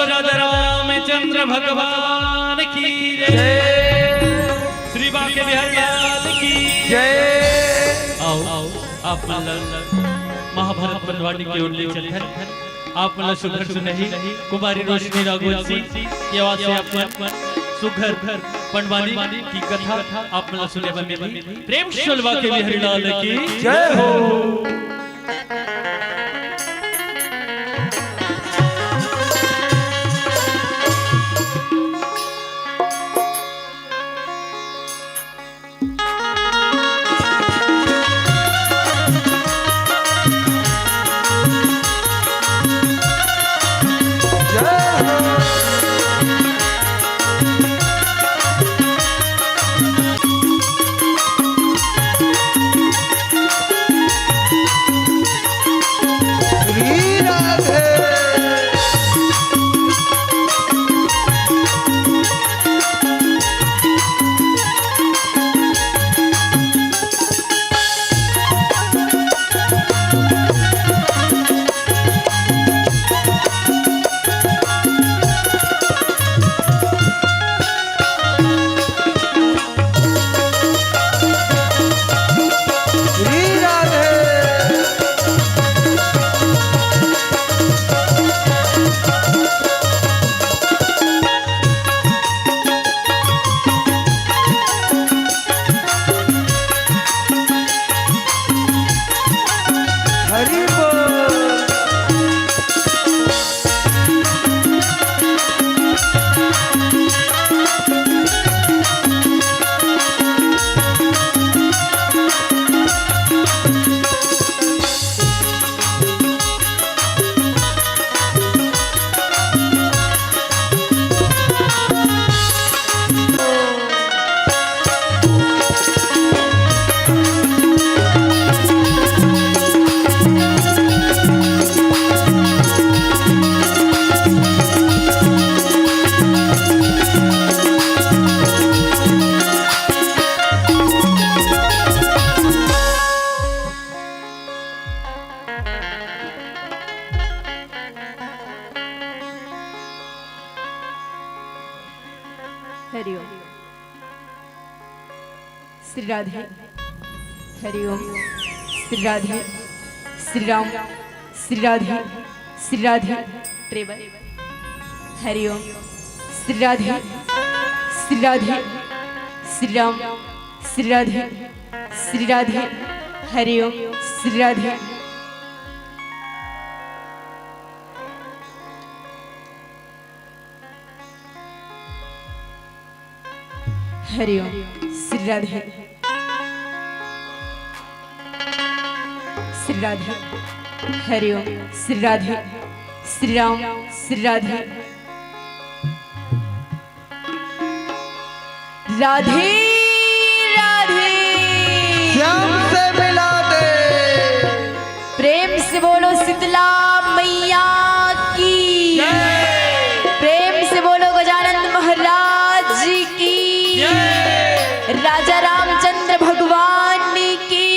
रामचंद्र भगवान की जय, श्री बांके बिहारी लाल की जय। आओ आप महाभारत बनवानी की ओर ले चलकर आप मला सुघर सुनही कुमारी रोशनी राघोल सिंह की आवाज से आप सुघर बनवानी की कथा आप मला सुने बने प्रेम शोलवा के बिहारी लाल की जय हो। हरिओम श्री राधे, हरिओम श्री राधे, श्री राम, श्री राधे, श्री राधे। ट्रेबल हरिओम। श्री राधे श्री राधे श्री राम श्री राधे श्री राधे हरिओम श्री राधे। हरिओम श्री राधे श्री राधे हरिओम श्री राधे श्री राम श्री राधे। राधे राधे श्याम से मिला दे, प्रेम से बोलो शीतला मैया की, प्रेम से बोलो गजानन महाराज जी की, राजा रामचंद्र भगवान की,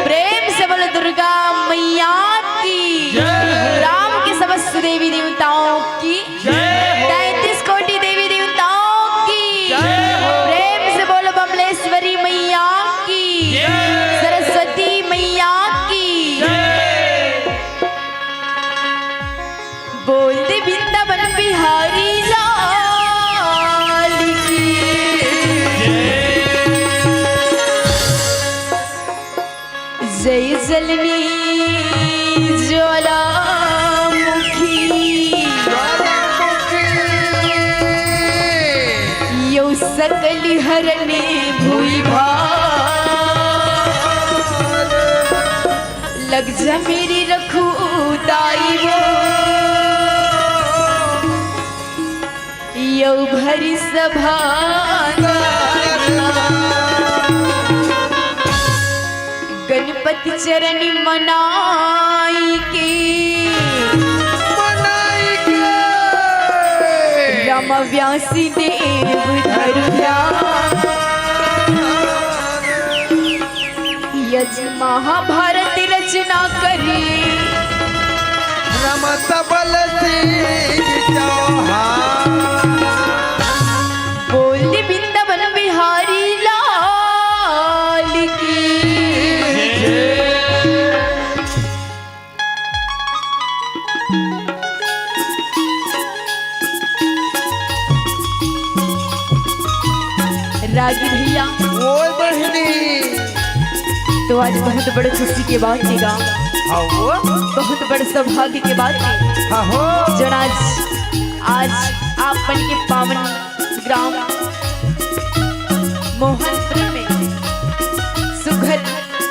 प्रेम से बोलो दुर्गा मैया की, राम के समस्त देवी देवताओं की, 33 कोटि देवी देवताओं की, प्रेम से बोलो बमलेश्वरी मैया की, सरस्वती मैया की, बोलते वृंदावन बिहारी लाल की। जय जलनी ज्वालामुखी, यो सकली हरने भूई भार, लग जा मेरी रखू दाई वो, यो भरी सभा गणपति चरण मनाई के, राम व्यासी देव धरु ध्यान, यज महाभारत रचना करी, रमत बल सिंह चौहान, बोल वृंदावन बिहारी लाल की। रागी भैया ओए बहनी, तो आज बहुत बड़ी खुशी के बात देगा, हाँ वो, बहुत बड़े सौभाग्य के बात है, हाँ हो, जो आज आप बन के पावन ग्राम मोहनपुर में सुघर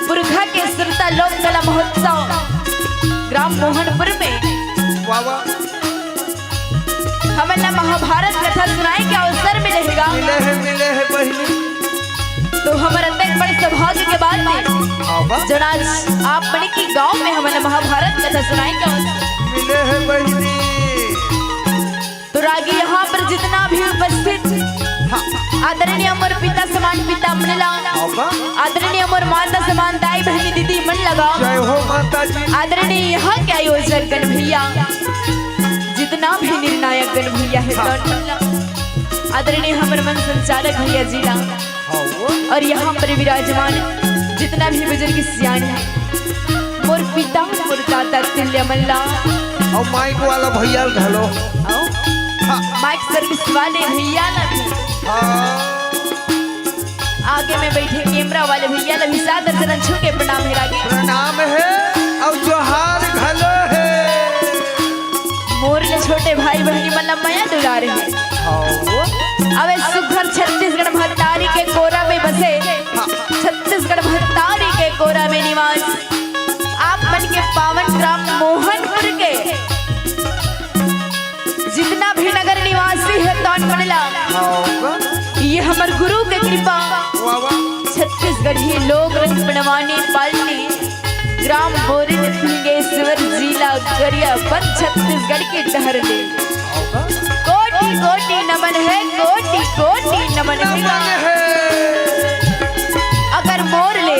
पुरखा के सुरता लोक कला महोत्सव ग्राम मोहनपुर में वाह वाह, हमें महाभारत कथा सुनाए के अवसर मिलेगा, मिले है बहनी, तो हमारा तक बड़े सौभाग्य के बाद में हाँ वाह, जो आज आप बन के गांव में हमें महाभारत कथा सुनाए के अवसर मिले है बहनी, तो रागी यहाँ पर जितना भी उपस्थित हाँ आदरणीय अमर पिता समान पिता मन लगा, हाँ वाह, आदरणीय अमर माता समान दाई बहनी दीदी मन लगा, जय हो माता जी, आदरणीय यहाँ के आयोजक गण भैया, जितना भी निर्णायक गण भैया है आदरणीय हमर मन संचालक भैया जिला, हाँ वो, और यहाँ पर विराजमान जितना भी बुजुर्ग सियान है, मोर पिता मोर दादा तुल्य मल्ला, और माइक वाला भैया ढलो, हाँ माइक सर्विस वाले भैया ना भी, हाँ, आगे में बैठे कैमरा वाले भैया ना भी सादर चरण छू के प्रणाम है रागी। प्रणाम है और जोहार घलो है, मोर ले छोटे भाई बहनी मन मया दुला रहे हैं, हाँ वो, अब सुघर छत्तीसगढ़ भत्तारी के कोरा में बसे, छत्तीसगढ़ भत्तारी के कोरा में निवास, आप मन के पावन ग्राम मोहनपुर के जितना भी नगर निवासी है तौन मनला, हाँ वाह, ये हमार गुरु के कृपा, वाह वाह, छत्तीसगढ़ी लोक रंग बनवाने पालने ग्राम बोरिन सिंगेश्वर जिला गरिया बन छत्तीसगढ़ के टहर ले, कोटि कोटि नमन है, कोटि कोटि नमन है। अगर मोर ले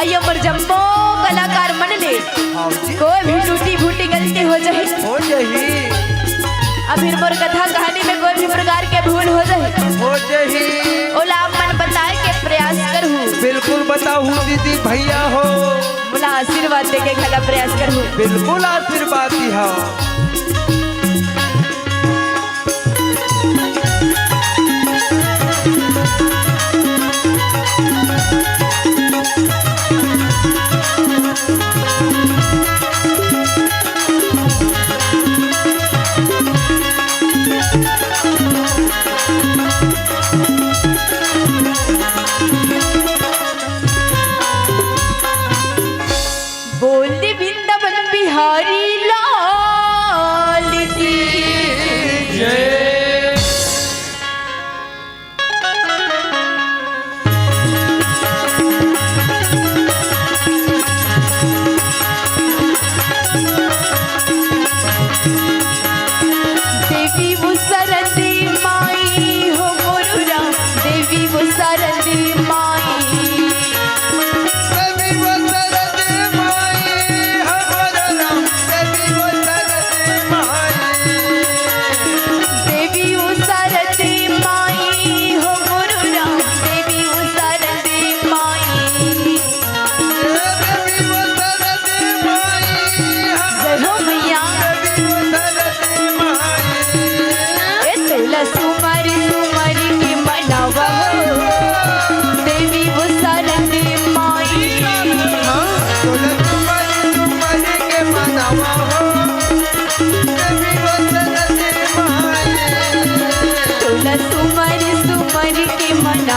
अयो मोर जम्बो कलाकार मन ले, हाँ जी, कोई भी टूटी फूटी गलती हो जाए, हो जही, अभी मोर कथा कहानी में कोई भी प्रकार के भूल हो जाए, हो जही, ओला आप मन बताए के प्रयास करूँ, बिल्कुल बताऊ दीदी भैया हो, बोला आशीर्वाद देके खला प्रयास करूँ, बिल्कुल आशीर्वाद दिया।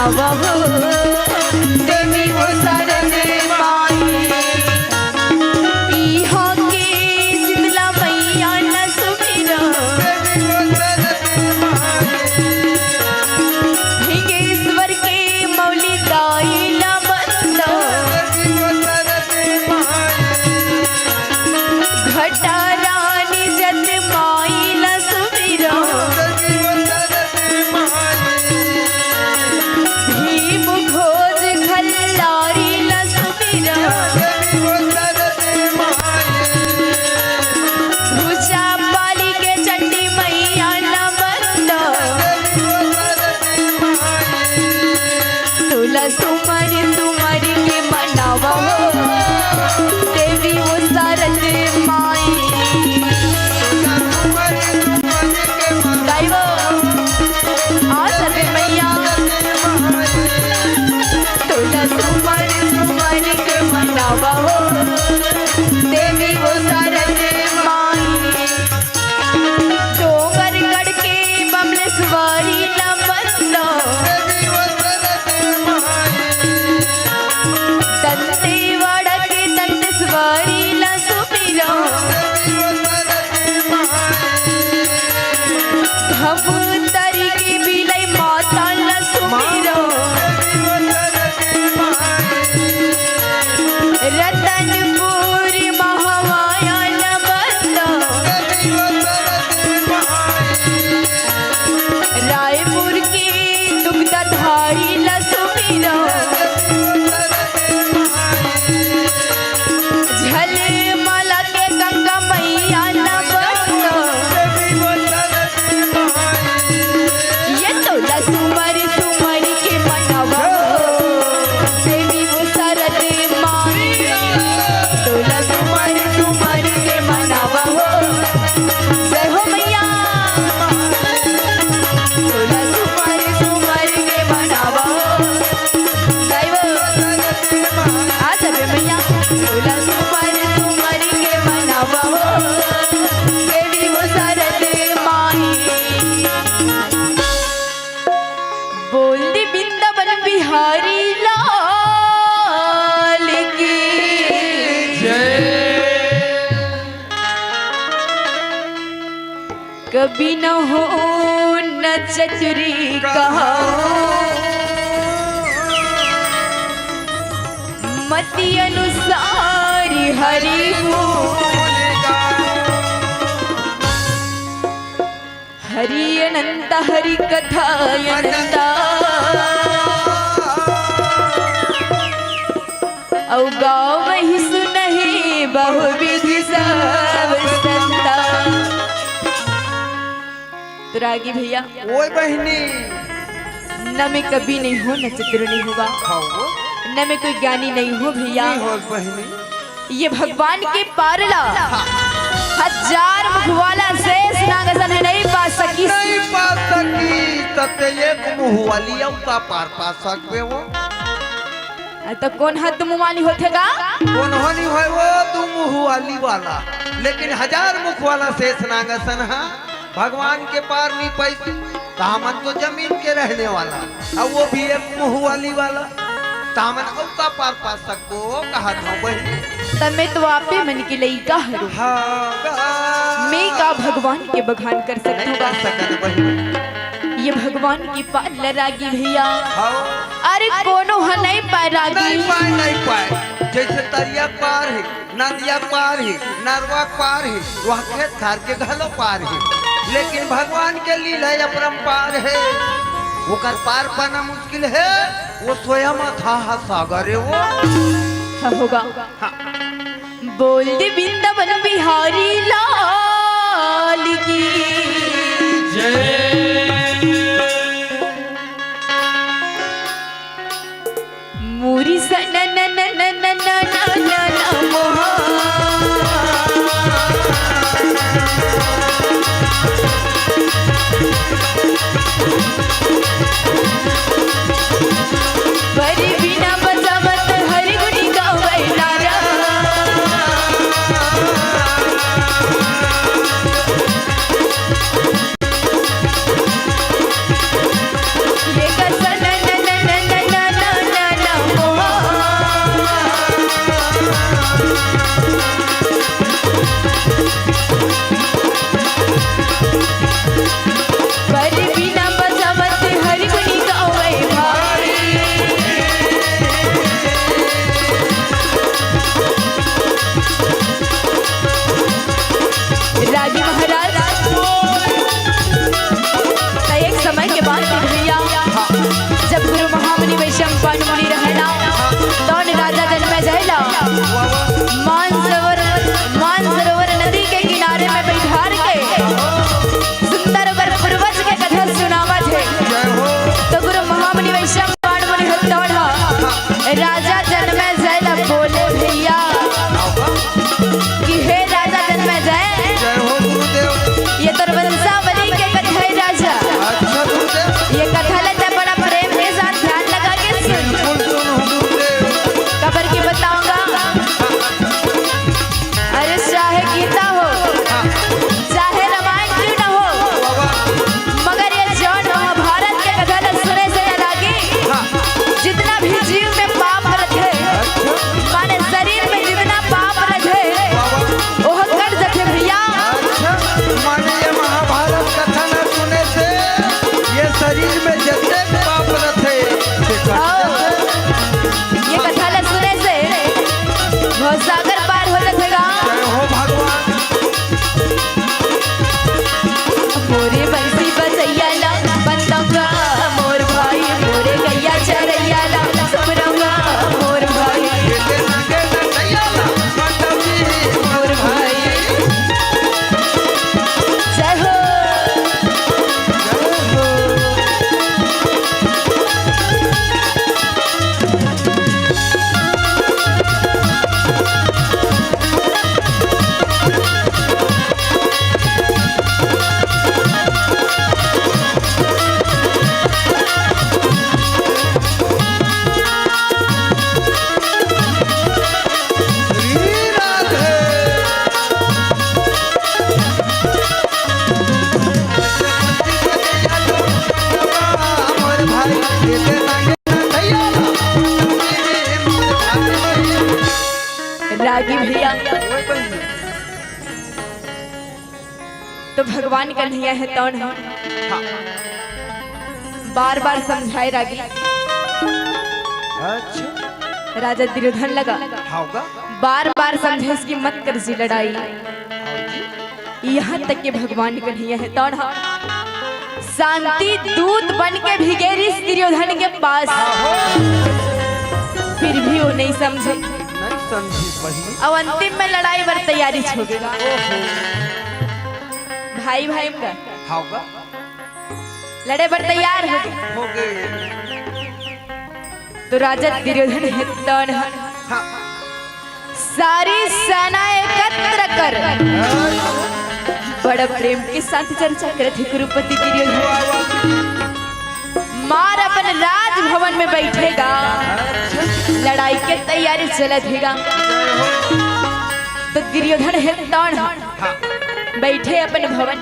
मनावा हो देवी वो शरण माई इहा के शीतला मैया न सुमिरा भिंगेश्वर के मौली दाई ला बंदा घटा रानी जत माई ला सुमिरा भीम घोष खल्लारी ला सुमिरा भूषा पाली के चंडी मैया ला बंदा तुला सुमर सुमर के मनावा हो देवी वो शरण माई गाइबो आ सके मैया तुला सुमर सुमर के मनावा हो देवी वो शरण माई डोंगर गढ़ के बमलेश्वरी ला बंदा दंतेवाड़ा के दंतेश्वरी ला सुमिरा धमतरी की बिलई माता ला सुमिरा रतनपुर महामाया ला बंदा रायपुर की दुग्धधारी ला सुमिरा झलमला के गंगा मैया ला बंदा ये तोला सुमर सुमर के मनावा देवी वो शरण माई तोला सुमर सुमर के मनावा जय हो मैया तोला सुमर सुमर के मनावा जय हो आ सबे मैया तोला सुमर सुमर के मनावा देवी वो शरण माई बोल दे वृंदावन बिहारी लाल की कभी न हो न चतुरी कहा मति अनुसार हरि हो हरि अनंत हरि कथा अनंता औ गाँव ही सुनहि बहुविधि सब संता तो रागी भैया ओए बहनी न मैं कभी नहीं हूँ न चतुर नहीं होगा खाओ न मैं कोई ज्ञानी नहीं हूँ भैया नहीं हो बहनी ये भगवान के पारला हजार मुख वाला शेष नागसन है नहीं पा सकी नहीं पा सकी तते एक मुंह वाली का पार पा सकबे हो तो कौन हाथ मुँह वाली होतेगा कौन होनी है वो तू मुंह वाली वाला लेकिन हजार मुख वाला शेष नागसन है भगवान के पार नहीं पैसे तामन तो जमीन के रहने वाला अब वो भी एक मुंह वाली वाला तामन अब का पार पा सको कहा था बहनी तब मैं तो आपे मन की लई का हरू मैं का भगवान के बखान कर सकता हूँ ये भगवान की पार लरागी भैया अरे कोनो है नहीं पाए रागी नहीं पाए जैसे तरिया पार है नदिया पार है नरवा पार है वह खेत खार के घलो पार है लेकिन भगवान के लीला अपरंपार है वो कर पार पाना मुश्किल है वो स्वयं था सागर है वो होगा बोल दे वृंदावन बिहारी लाल की मूरी सन न न न न न न न मोहा बड़ी बिना बजावत हरि गुनी गावे नारा रे बंसी बजैया ला बंदंगा मोर भाई मोरे गैया चरैया ला समरंगा मोर भाई मोर भाई जय हो रागी भैया तो भगवान कन्हैया है तौन है बार बार समझाए रागी राजा दुर्योधन लगा बार बार समझे इसकी मत कर सी लड़ाई यहाँ तक के भगवान कन्हैया है तौन शांति दूत बन के भिगेरी दुर्योधन के पास फिर भी वो नहीं समझे अब अंतिम में लड़ाई पर तैयारी छोड़ेगा भाई भाई का लड़े पर तैयार हो गए तो राजा दुर्योधन हितौन सारी सेना एकत्र कर बड़ा प्रेम के साथ चर्चा करे थे कुरुपति दुर्योधन मार अपन राजभवन में बैठेगा लड़ाई की तैयारी चलेगा तो दुर्योधन हितौन बैठे अपन भवन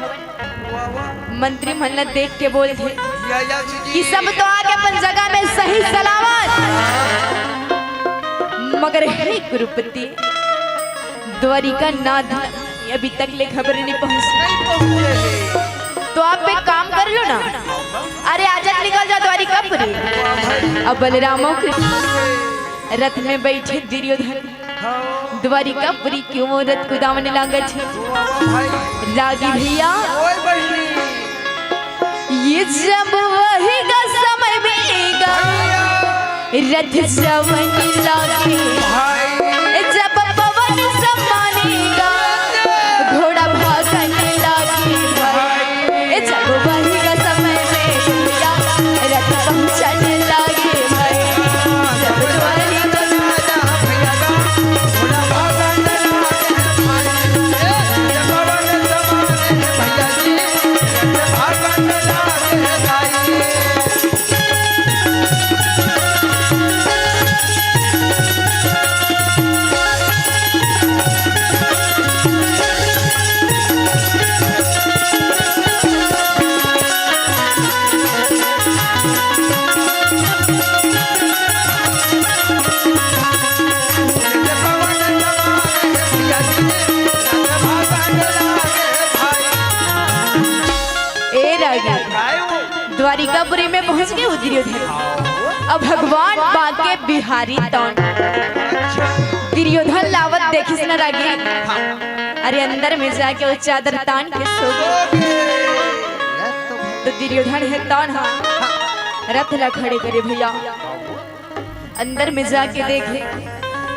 मंत्रिमंडल देख के बोलते कि सब तो आगे अपन जगह में सही सलामत मगर हे गुरुपति द्वारिका नाथ अभी तक ले खबर नहीं पहुंची तो आप एक काम कर लो ना अरे आज निकल जाओ द्वारिकापुरी अब बलरामों के रथ में बैठे दुर्योधन द्वारिकापुरी क्यों रथ को दामन लागत रागी भैया ये जब वही का समय मिलेगा रथ जवन लागे जब पवन सम्मानेगा घोड़ा भागन लागे जब वही का समय मिलेगा रथ पहुंचन लागे भाई जब द्वारिकापुरी में पहुंच गए दुर्योधन अब भगवान बाके बिहारी तौन दुर्योधन लावत देखिस न रागी अरे अंदर में जाके वो चादर तान के सो गए तो दुर्योधन है तौन रथ ला खड़े करे भैया अंदर में जाके देखे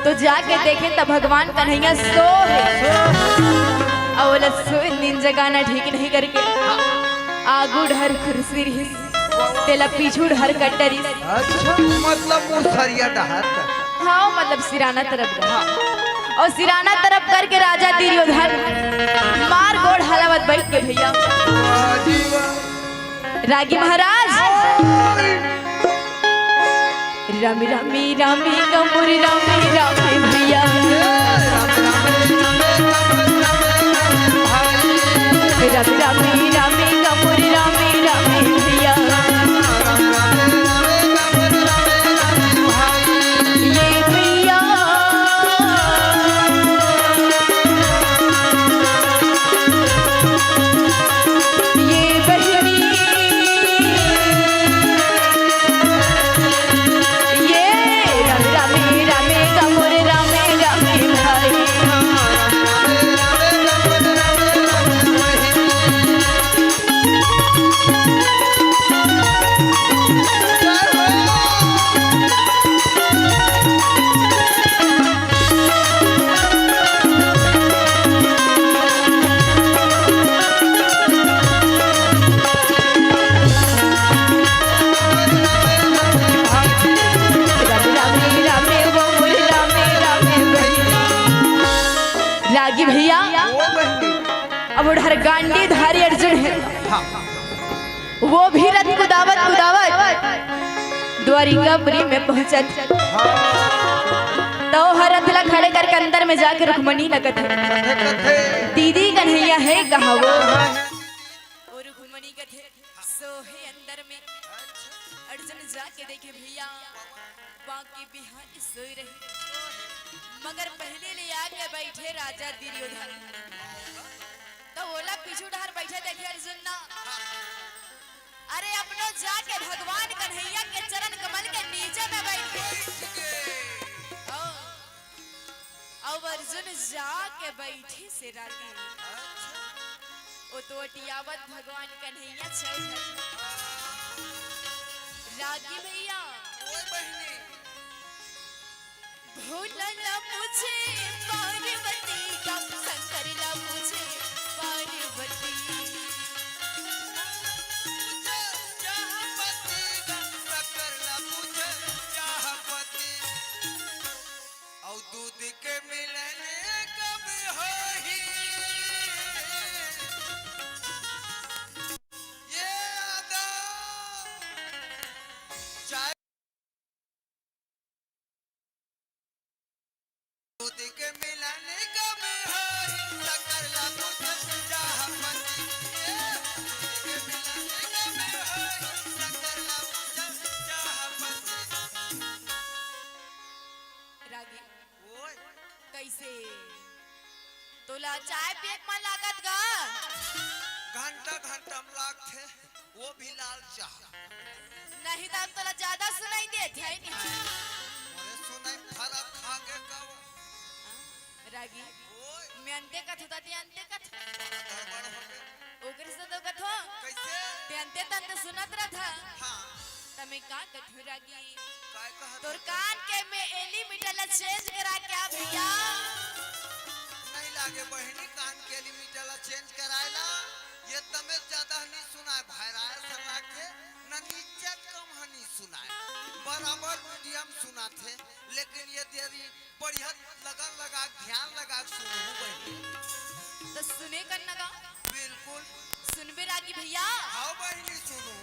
तो जाके देखे तब भगवान कन्हैया सो है सो नींद जगाना ठीक नहीं करके आगू ढर खुरसी तेला पीछू ढर कटरी अच्छा मतलब वो सरिया डहार हाँ मतलब सिराना तरफ और सिराना तरफ करके राजा दुर्योधन मार गोड़ हलावत बैठ के भैया रागी महाराज रामी रामी रामी कमोरी रामी रामी भैया रामी रामी रामी कमोरी रामी रामी भैया ये भैया ये बहनी ये रामी रामी कमोरी रामी रामी भाई वो भी रथ कुदावत कुदावत द्वारिकापुरी में पहुंचत। तो हर रथ ला खड़े करके अंदर में जाके रुक्मणी लगत है, दीदी कन्हैया है कहाँ वो? और रुक्मणी कथे सोहे अंदर में। अर्जुन जाके देखे भैया बाकी बिहारी सोई रही, मगर पहले ले आके बैठे राजा दुर्योधन। तो ओला पीछू ढार बैठे देखे अर्जुन ना, अरे अपनो जाके भगवान कन्हैया के चरण कमल के नीचे में बैठे। अब अर्जुन जाके बैठे से रागी ओ तो अटियावत भगवान कन्हैया चल रागी भैया भूलना मुझे पार्वती का शंकर ला मुझे पार्वती दूध के मिलने कब होही ये अदा चाय दूध के मिलने कब होही शक्कर ला मुझे चाहपति ये दूध के मिलने कब होही शक्कर ला मुझे चाहपति। रागी कैसे तोला चाय पे एक मन लागत गा? घंटा घंटा में लागते वो भी लाल चाह नहीं तो तोला ज्यादा सुनाई देत है नहीं। अरे सुनाई फरक खागे कब रागी मैं अंते कथ होता ते अंते कथ गड़बड़ हो गए ओकर से तो कथो कैसे ते अंते तंत सुनत रहा हां तमे का कथ रागी काय कहा तोर कान के में एली मीटर ला चेंज करा क्या भैया? नहीं लागे बहनी कान के लिमिटर ला चेंज करायला ये तमे ज्यादा नहीं सुनाए भाईराय सला के न नीचे कम हनी सुनाए बराबर मीडियम सुनाते लेकिन ये देरी बढ़िया लगन लगा ध्यान लगा सुनू बहनी तो सुने करना का बिल्कुल सुनबे रागी भैया। आओ बहनी सुनू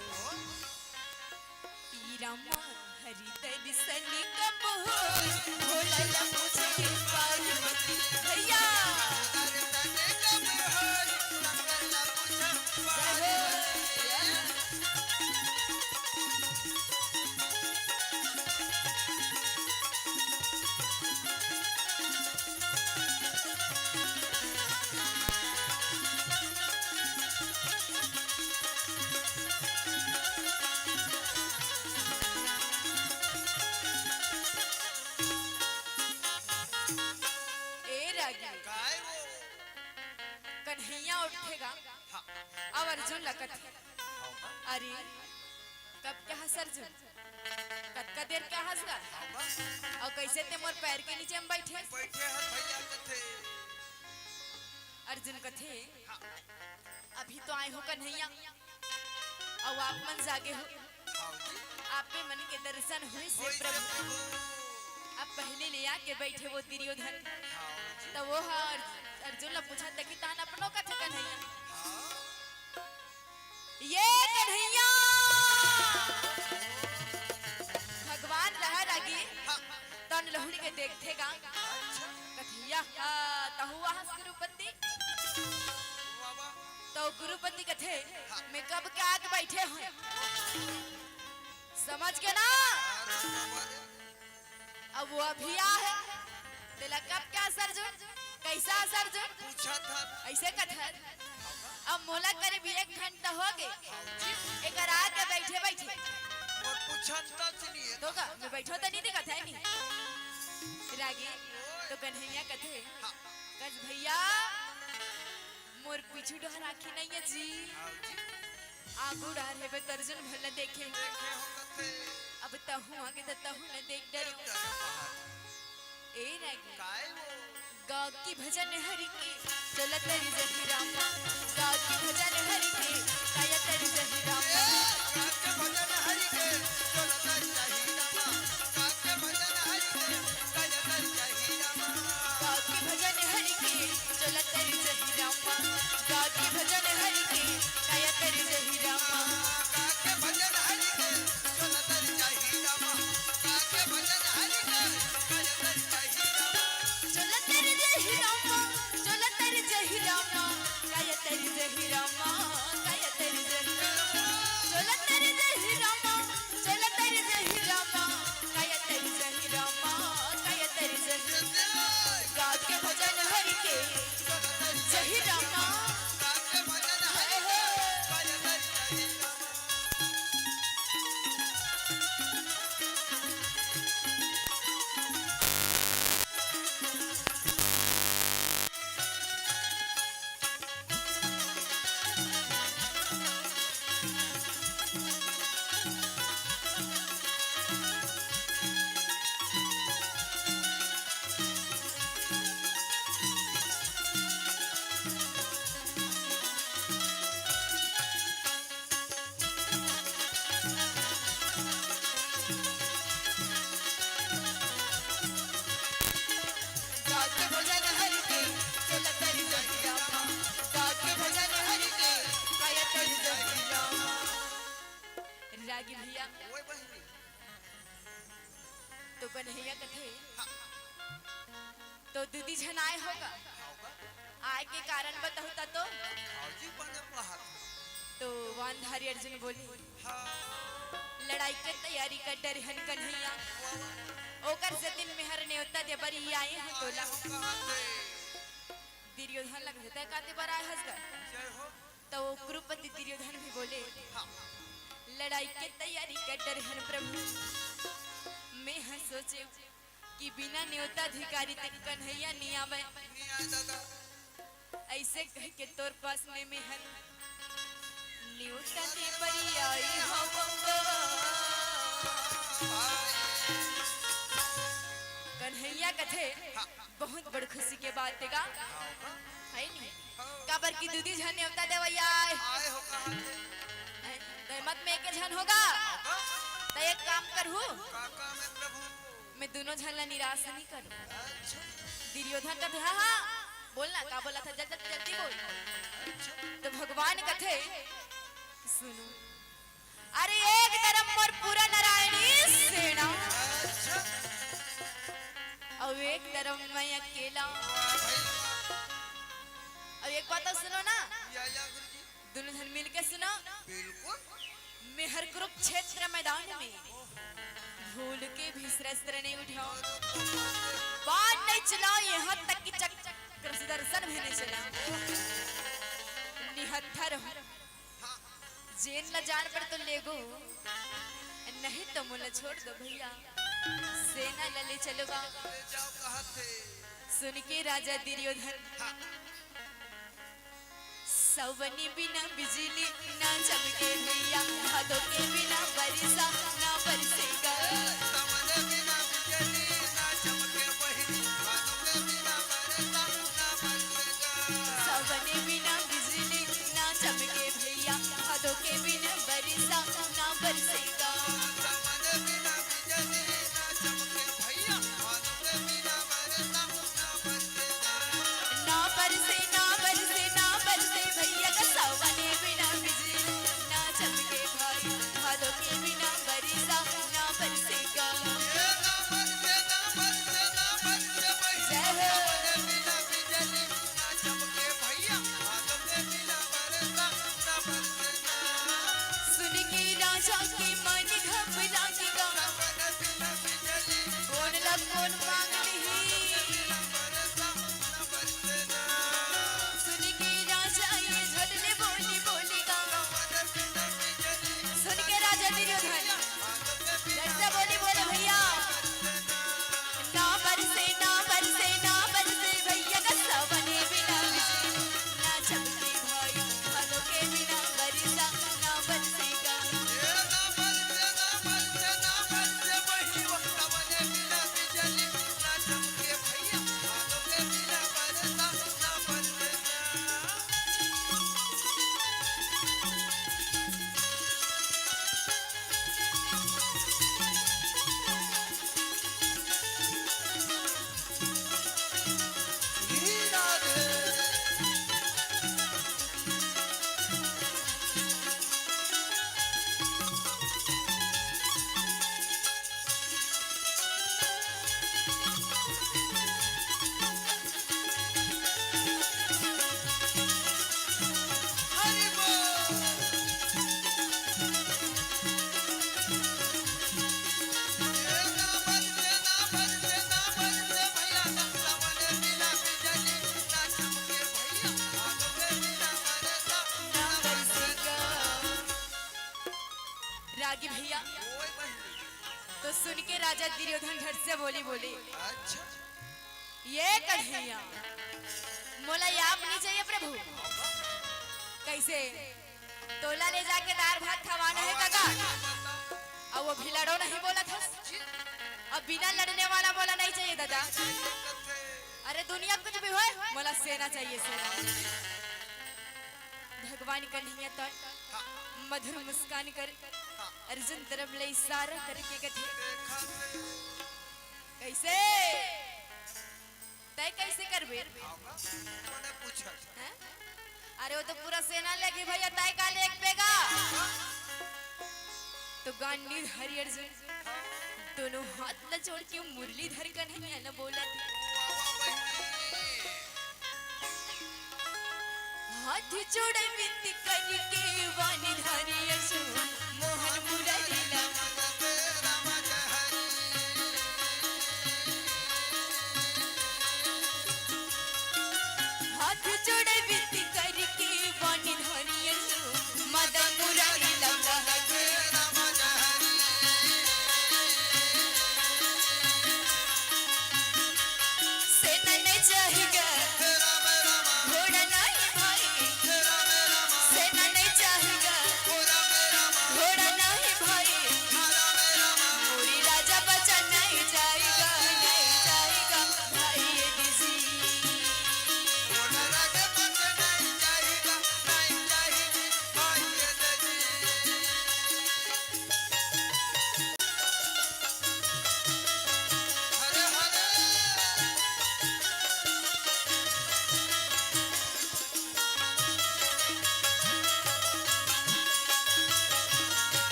रामा हरि तेरी सनी कब हो भोला ला मुझे पार्वती भैया अरे तने कब हो शंकर ला मुझे पार्वती। कन्हैया उठेगा अब अर्जुन लगत अरे कब क्या हंस अर्जुन कतका देर क्या हंसगा और कैसे ते मोर पैर के नीचे हम बैठे बैठे हैं भैया कथे अर्जुन कथे अभी तो आए हो कन्हैया और आप मन जागे हो आपके मन के दर्शन हुए से प्रभु अब पहले ले आके बैठे वो दुर्योधन तो वो अर्जुन ला पूछा था कि तान अपनो कथे कन्हैया ये कन्हैया भगवान रहा रागी तन लहुड़ी के देखतेगा कन्हैया तहुआ हंस गुरुपति तो गुरुपति कथे मैं कब के आगे बैठे हूँ समझ के ना अब वो अभी आ है तेला कब क्या सर्जुन कैसा सर्जुन पूछा था ऐसे कथन अब मोला करीब 1 घंटा हो गए एक आके बैठे बैठे और पूछा था चलिए तो का मैं बैठो तो नहीं दिखा था नहीं रागी तो कन्हैया कथे कस भैया मोर पीछू डर आखी नहीं है जी आगू डर है बे तर्जुन भला देखे अब तहु आगे तो तहु न देख डर ए रागी काय वो गा की भजन हरि के चलत रि जहि रामा गा की भजन हरि के कायत रि जहि रामा गा के भजन हरि के चलत रि जहि रामा गा के भजन हरि के कायत रि जहि रामा गा की भजन हरि के चलत रि जहि रामा गा की भजन हरि के कायत रि जहि रामा ओए बहिनी तो कन्हैया कथे तो दीदी झनाए होगा होगा आय के कारण बताऊ ता तो फौजी बने पहाड़ तो वानधारी अर्जुन बोले हाँ लड़ाई के तैयारी कर डरहन कन्हैया ओकर से दिन मेहर ने उतना दे बरी आए हो तोला कहाँ थे दुर्योधन लग जाता है काते पर आए हंस कर जय हो तो कुरुपति दुर्योधन भी बोले हाँ लड़ाई के तैयारी कर डरहन प्रभु मैं हर सोचे कि बिना न्योताधिकारी तक कन्हैया नहीं आवे नहीं आए दादा ऐसे कह के तोर पास में मेहर न्योता दे बरी आई हो कन्हैया कथे बहुत बड़ खुशी के बात देगा है नहीं काबर की दूधी झन न्योता देवैया आए हो कहाँ थे तो मत में एक झन होगा तो एक काम करू काका में प्रभु मैं दोनों झन ला निराश नहीं करूं अच्छा दुर्योधन कथे हाँ हाँ बोलना का बोला था जल्दी जल्दी बोल तो भगवान कथे सुनो अरे एक तरफ मोर पूरा नारायणी सेना अच्छा और एक तरफ मैं अकेला वाह भाई अब एक बात तो सुनो ना या गुरुजी दोनों जन मिल के सुनो बिल्कुल मैं हर कुरुक्षेत्र मैदान में भूल के भी शस्त्र नहीं उठाओ बाण नहीं चलाओ यहाँ तक कि चक्र सुदर्शन भी नहीं चलाओ निहत्थर हो जेन ला जान पर तो लेगो नहीं तो मुझे छोड़ दो भैया सेना ले चलोगा ले जाओ कहाँ थे सुन के राजा दुर्योधन सवनी बिना बिजली ना चमके भैया भादों के बिना बरसा ना बरसेगा समझे बिना बिजली ना चमके बहिनी बातों के बिना बरसा ना बरसेगा सवनी बिना बिजली ना चमके भैया भादों के बिना बरसा ना बरसेगा समझे बिना बिजली ना चमके भैया बातों के बिना बरसा ना बरसेगा ना बरसे ना बरसे ना बरसे भैया का सवनी बिना बिजली ना चमके भाई भादों के बिना बरसा ना बरसेगा ये ना बरसे ना बरसे ना बरसे बहिनी समझे बिना बिजली ना चमके भैया बातों के बिना बरसा ना बरसेगा सुन के राजा के मन घबराएगा समझे बिना बिजली कौन लग कौन मांग ली बिना बरसा ना बरसेगा सुन के राजा ये झटले बोली बोलेगा समझे बिना बिजली सुन के राजा दुर्योधन बातों के बिना जैसे बोली बोले भैया ना बरसे ना बरसे ना बरसे भैया का सवने बिना बिजली ना चमके भाई भादों के बिना बरसा ना बरसेगा ये ना बरसे ना बरसे ना बरसे बहिनी समझे बिना बिजली ना चमके भैया बातों के बिना बरसा ना बरसेगा हीरा दे हरि बोल ये ना बरसे ना बरसे ना बरसे भैया समझे बिना बिजली ना चमके भैया बातों के बिना बरसा ना बरसेगा रागी भैया ओए बहिनी तो सुन के राजा दुर्योधन झट से बोली बोली अच्छा ये कन्हैया मोला याद नहीं चाहिए प्रभु कैसे तोला ले जाके दार भात खवाना है काका अब वो भी लड़ो नहीं बोला था अब बिना लड़ने वाला बोला नहीं चाहिए दादा अरे दुनिया कुछ भी हो मोला सेना चाहिए सेना भगवान कन्हैया तो मधुर मुस्कान कर अर्जुन तरफ ले इशारा करके कथे कैसे तय कैसे करबे मैंने पूछा हैं? अरे वो तो पूरा सेना लेगी भैया तय का लेक पेगा तो गांडी हरि अर्जुन दोनों हाथ न जोड़ के मुरलीधर कन्हैया न बोला हाथ जोड़े विनती करके वाणी हरि अर्जुन मोहन मुरली लाला हाथ जोड़े विनती करके वाणी हरि अर्जुन मदन मुरली लाला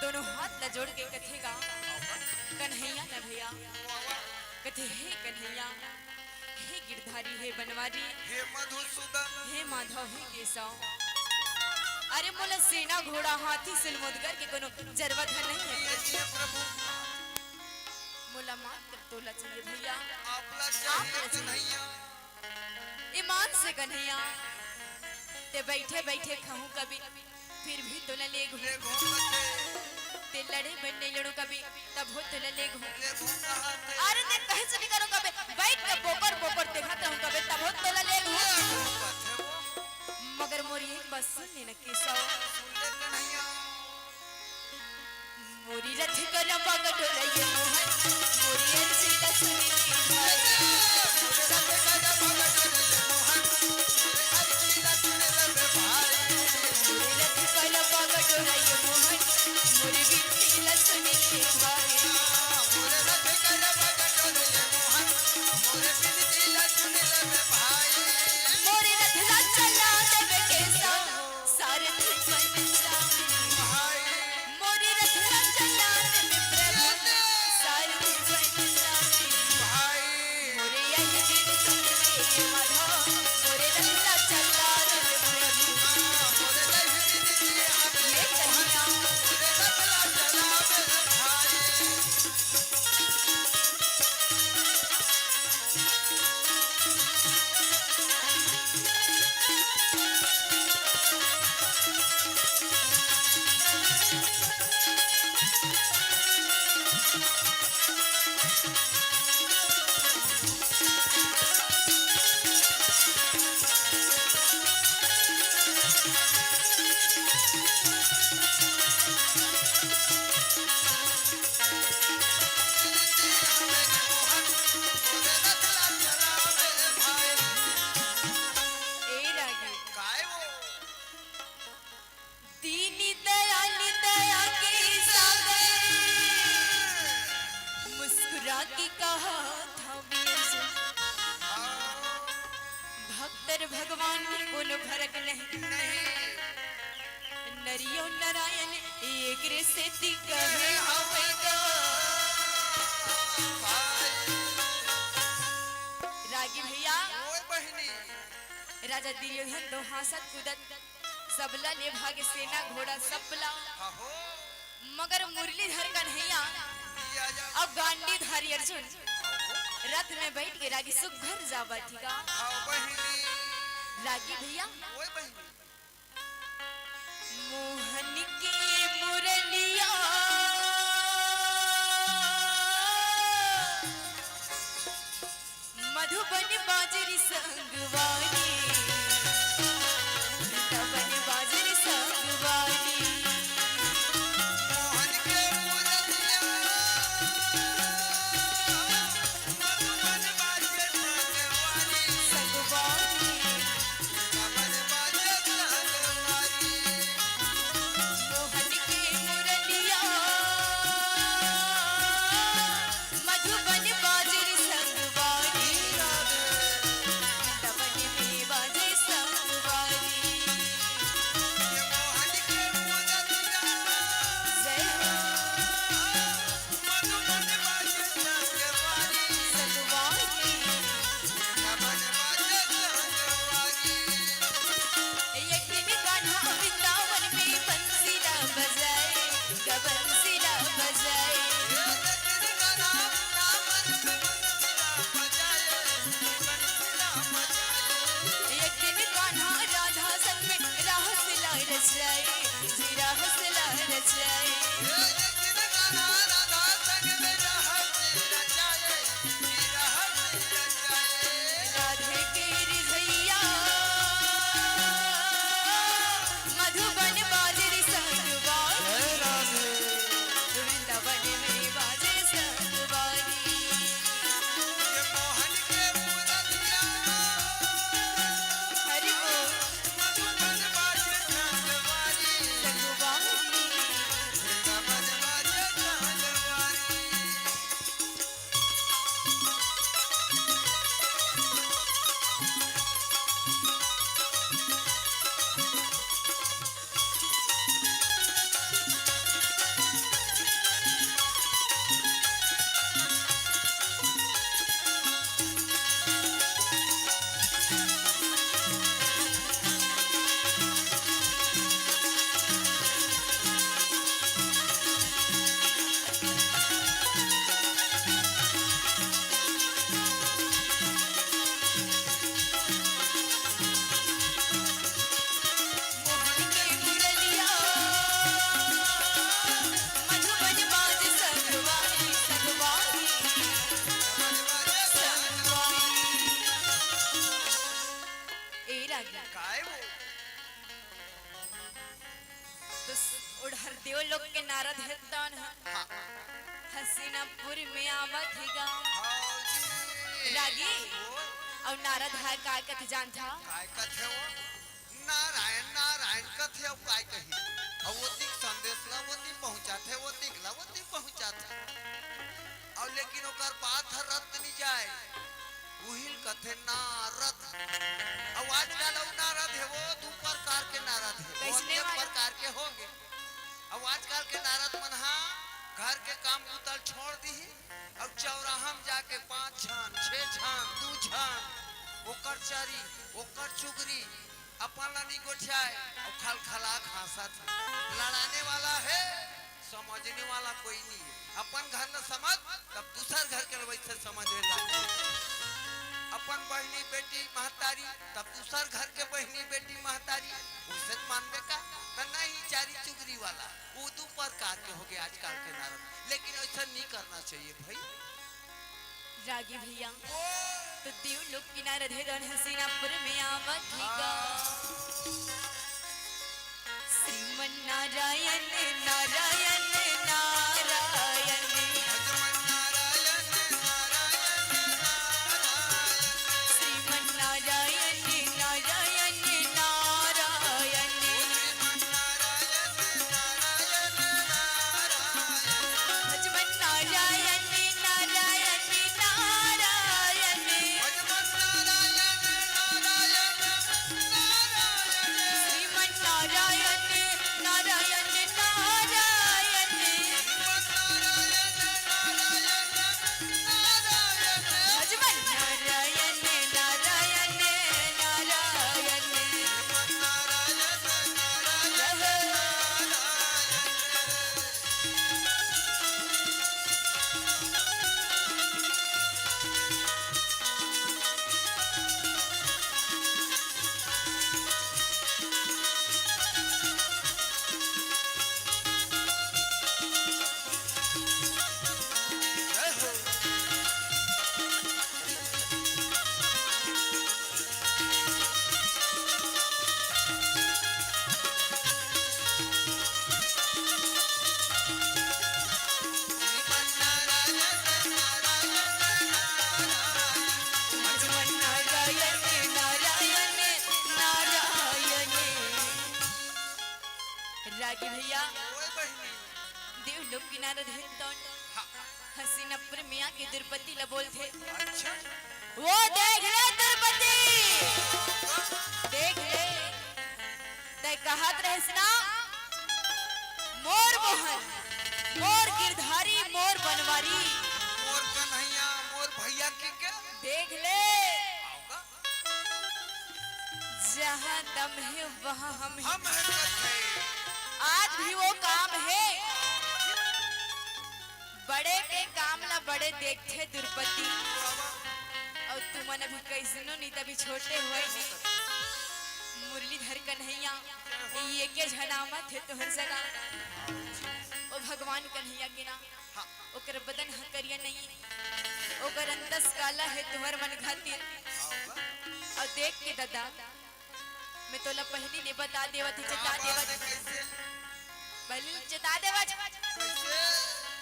दोनों हाथ न जोड़ के कथेगा कन्हैया न भैया कथे हे कन्हैया हे गिरधारी हे बनवारी हे मधुसूदन हे माधव हे केशव अरे मोला सेना घोड़ा हाथी सिलमोदगर के कोनो जरूरत नहीं है प्रभु मोला मात्र तोला चाहिए भैया आपला चाहिए कन्हैया ईमान से कन्हैया ते बैठे बैठे खाऊं कभी फिर भी तोला ले घूम ते लड़े बन नहीं लड़ो कभी तब हो तोला ले घूम अरे ते कहे से नहीं करो कभी बैठ के पोकर पोकर देखत रहूं कभी तब हो तोला ले घूम मगर मोरी एक बात सुन ले न केशव मोरी रथ कर पग डोलैया मोहन मोरी अर्जी का सुनी सब कर पग डोलैया मोहन अर्जी का सुने रे भाई मोरी रथ कर पग डोलैया मोहन मोरी बिनती ला सुनी रे भाई मोरी रथ कर पग डोलैया मोहन मोरी बिनती ला सुनी रे भाई मोरी रथ ला चला देवे केशव सारथी बन जा भाई मोरी रथ ला चला देवे प्रभु सारथी बन जा भाई मोरे यही दिन सुन ले माधव मोरे रथ ला चला देवे प्रभु मोरे यही दिन ये कन्हैया मोरे रथ ला चला देवे भाई दीनी दयाली दया के सागर मुस्कुरा के कहा था भक्तर भगवान में कोनो फर्क नहीं नरियो नारायण एक रे से कहे हवे रागी भैया राजा दुर्योधन दो हासत कुदत सबला ले भागे सेना घोड़ा सबला मगर मुरलीधर कन्हैया अब गांडीधारी अर्जुन रथ में बैठ के रागी सुख घर जावा थीगा रागी भैया मोहन की मुरलिया मधुबन बाजरी संगवानी एक दिन कान्हा राधा संग में रास ला रचाए जी रास ला रचाए राधे के रिझैया मधुबन बाजरी संगवारी वृंदावन में बाजे संगवारी हरि बोल उड़हर देव लोग के नारद हेतन हसीनापुर में आवत ही गाँव रागी और नारद है काय कथ जान था नारायण नारायण कथे अब काय कही और वो तिक संदेश ला वो तिक पहुंचाते वो तिक ला वो तिक पहुंचाते और लेकिन ओकर बात हर रत नहीं जाए उहिल कथे नारद अब आजकल वो नारद है वो दो प्रकार के नारद है कैसने वो प्रकार के होंगे अब आजकल के नारद मन हा घर के काम उतर छोड़ दी अब चौराहा में जाके 5 छान 6 छान 2 छान ओकर चरी ओकर चुगरी अपन लानी गोछाए और खल खला खासा था लड़ाने वाला है समझने वाला कोई नहीं है अपन घर न समझ तब दूसर घर के वैसे समझने लगे अपन बहनी बेटी महतारी तब दूसर घर के बहनी बेटी महतारी उसे मानबे का नहीं चारी चुगरी वाला वो दो प्रकार के हो गए आजकल के नारद लेकिन ऐसा नहीं करना चाहिए भाई रागी भैया तो देव लोग की नारद है हसीनापुर में आवत ही गाँव श्रीमन नारायण नारायण नारायण श्रीमन नारायण नारायण नारायण भजमन नारायण नारायण नारायण श्रीमन नारायण नारायण नारायण भजमन नारायण नारायण भजमन नारायण नारायण नारायण रागी भैया कोई बहनी देव लोग की नारद हिंदौन हसीनापुर मियाँ के दुर्पति ला बोल थे अच्छा वो देख ले दुर्पति देख ले तय कहत रहस ना मोर मोहन मोर गिरधारी मोर बनवारी मोर कन्हैया मोर भैया के देख ले आओगा जहाँ दम है वहाँ हम हैं। हम हैं कथे आज भी वो काम है बड़े के काम ला बड़े देखते दुर्पति और तुमन अभी कैसनो नहीं तभी छोटे हुए नहीं मुरलीधर कन्हैया ये के झनामत है तोहर सगा ओ भगवान कन्हैया के ना ओकर बदन हकरिया नहीं ओकर अंतस काला है तुहर मन खातिर और देख के दादा मैं तोला पहली ने बता देवत जता देवत पहली जता देवत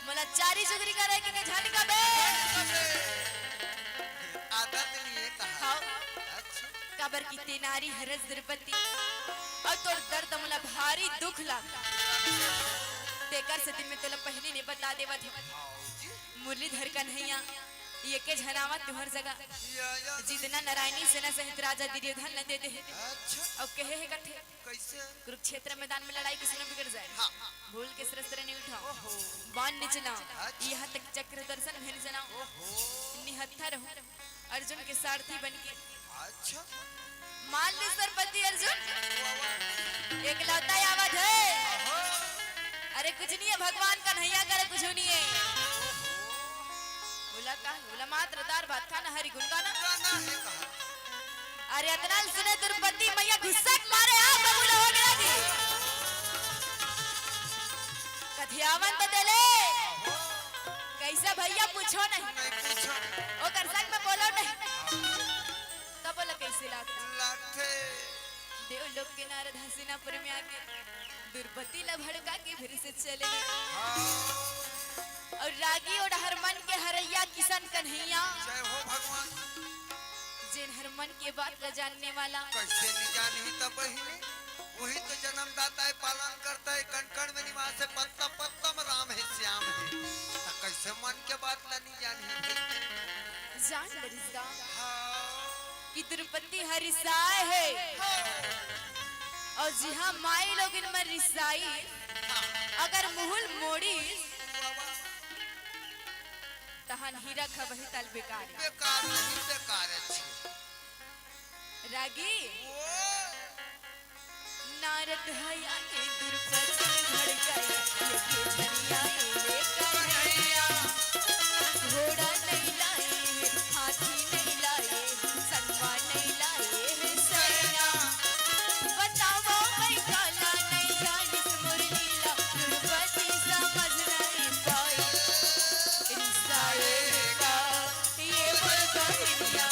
मला चारी चुगरी करे के झानी का बे आदत नहीं है कहा अच्छा कबर की तेनारी हरस द्रौपदी और तोर दर्द मला भारी दुख लगा तेकर से दिन में तोला पहली ने बता देवत मुरलीधर कन्हैया ये के झनावा तुहर जगह जितना नारायणी सेना सहित राजा दुर्योधन न देते हैं अच्छा और कहे है कथे कैसे कुरुक्षेत्र मैदान में लड़ाई किसी न बिगड़ जाए हाँ भूल के शस्त्र नहीं उठाओ बाण न चलाओ यहाँ तक चक्र दर्शन भेज जनाओ निहत्था रहो अर्जुन के सारथी बन के अच्छा मान ली सरपति अर्जुन एकलौता आवाज है अरे कुछ नहीं है भगवान का नैया करे कुछ नहीं है बोला का बोला मात्र दार भात खाना हरि गुण गाना गाना है कहा अरे अतनाल सुने द्रौपदी मैया घुसक मारे आ बबूला हो गया जी कथियावन तो देले कैसा भैया पूछो नहीं नहीं पूछो ओ कर संग में बोलो नहीं तब बोला कैसे लाथे देव लोग के नारद हसीनापुर में आके द्रौपदी ला भड़का के फिर से चले गए और रागी और हरमन के हरैया किशन कन्हैया जय हो भगवान जिन हरमन के बात का जानने वाला कैसे नहीं जानी तब बहिनी वही तो जन्मदाता है पालन करता है कण कण में निवास है पत्ता पत्ता में राम है श्याम है तो कैसे मन के बात ला नहीं जानी जान दरिस्ता हाँ कि द्रौपदी हरिसाए है और जी हाँ माई लोग इनमें रिसाई अगर मुहुल मोड़ी तहन हीरा खबही तल बेकार बेकार नहीं बेकार है रागी वो नारद हया के द्रौपदी भड़काई ये के झरिया ये कन्हैया घोड़ा नहीं लाए हाथी नहीं लाए सनवा नहीं लाए सैया बताओ मैं काला नहीं जानी मुरलीला द्रौपदी समझ नहीं पाई रिसाए का ये बोल कन्हैया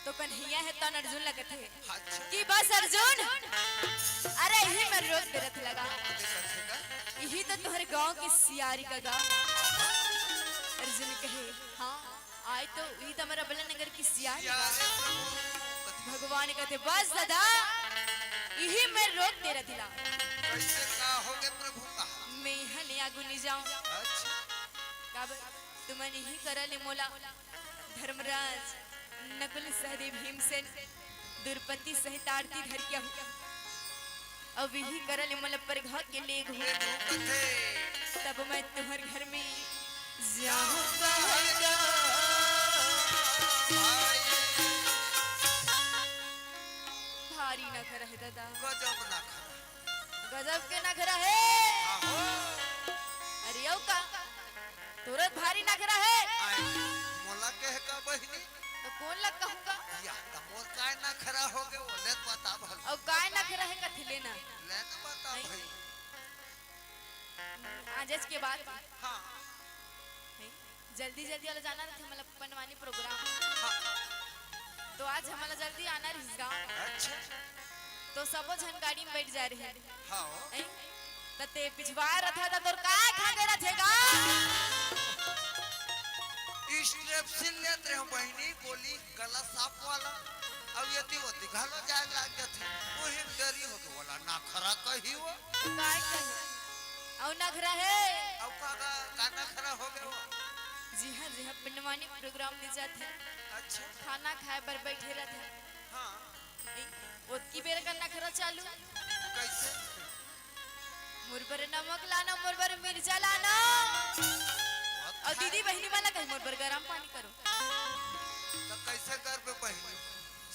तो कन्हैया है तन अर्जुन लगत है कि बस अर्जुन अरे यही में रोक देरत लगा यही तो तुम्हारे गांव की सियारी का गांव अर्जुन कहे हाँ आए तो यही तो हमारा बल्ला नगर की सियारी भगवान कहते बस दादा यही में रोक देरत ला कैसे का होगे प्रभु का मैं यहाँ ले आगू नहीं जाऊं अच्छा कब तुमने ही करा ले मोला धर्मराज नकुल सहदेव भीमसेन द्रौपदी सहित आरती धर किया अब यही करल मल पर घर के ले घूम तब मैं तुम्हार घर में जाऊंगा भारी नखरा है दादा गजब ना खरा गजब के नखरा है आहो अरे यो का तुरंत भारी नखरा है मोला कह का बहिनी तो कौन लग कहूंगा या त मोर काय ना खरा हो गए ओले बता भल और काय नखरा है कथी लेना ले न बता भाई आज के बाद हां जल्दी जल्दी वाला जाना था मतलब बनवानी प्रोग्राम हाँ। तो आज हमारा जल्दी आना रही गाँव अच्छा तो सबो जन गाड़ी में बैठ जा रहे हैं हां तते पिछवा रहा था तो का खा गया रहेगा स्ट्रेप्सिल लेते रहे बहिनी गोली गला साफ वाला अब यदि होती घालो जाए लाग जाती वही डरी हो गया वाला ना खरा कही वो काय कहे और नखरा है अब का ना खरा हो गया वो जी हाँ बनवानी प्रोग्राम में जाते हैं अच्छा खाना खाए पर बैठे रहते हैं हां ओतकी बेर का नखरा चालू कैसे मोर नमक लाना, मोर मिर्चा लाना। और दीदी बहनी वाला कहीं मोर गरम पानी करो। तो कैसे कर पे बहनी?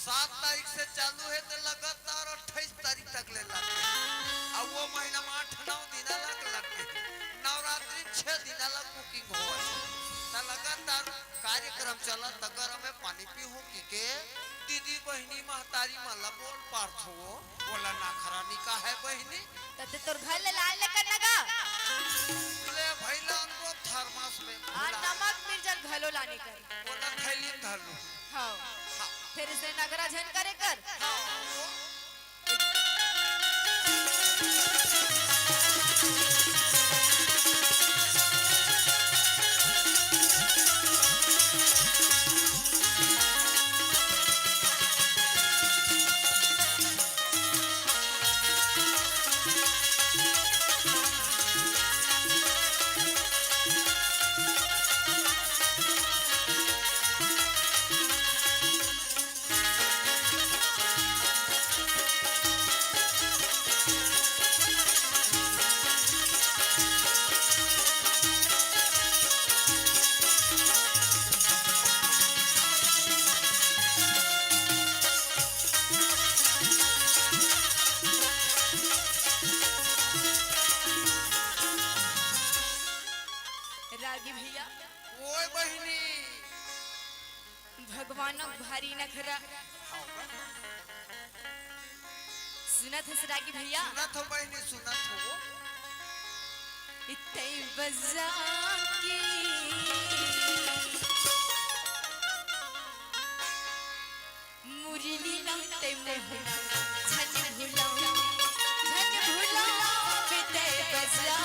7 तारीख से चालू है तो लगातार 28 तारीख तक ले लगते हैं। अब वो महीना में 8-9 दिन लगते हैं। नवरात्रि 6 दिन बुकिंग हो तो लगातार कार्यक्रम चला तो गरम में पानी पी हो के दीदी बहनी महतारी माला बोल पार्थ हो बोला ना खरानी का है बहनी तते तोर घर ले लाल लेकर लगा ले भैला को थर्मस में और नमक मिर्चा घलो लाने कर बोला थैली धरलो। हाँ फिर से नगरा झन करे कर। रागी भैया ओए बहनी भगवान भारी नखरा सुनत है रागी भैया सुनत हो बहनी सुनत हो इतने बजा की मुरली नते मोहना झन भुलाओ बिते बजा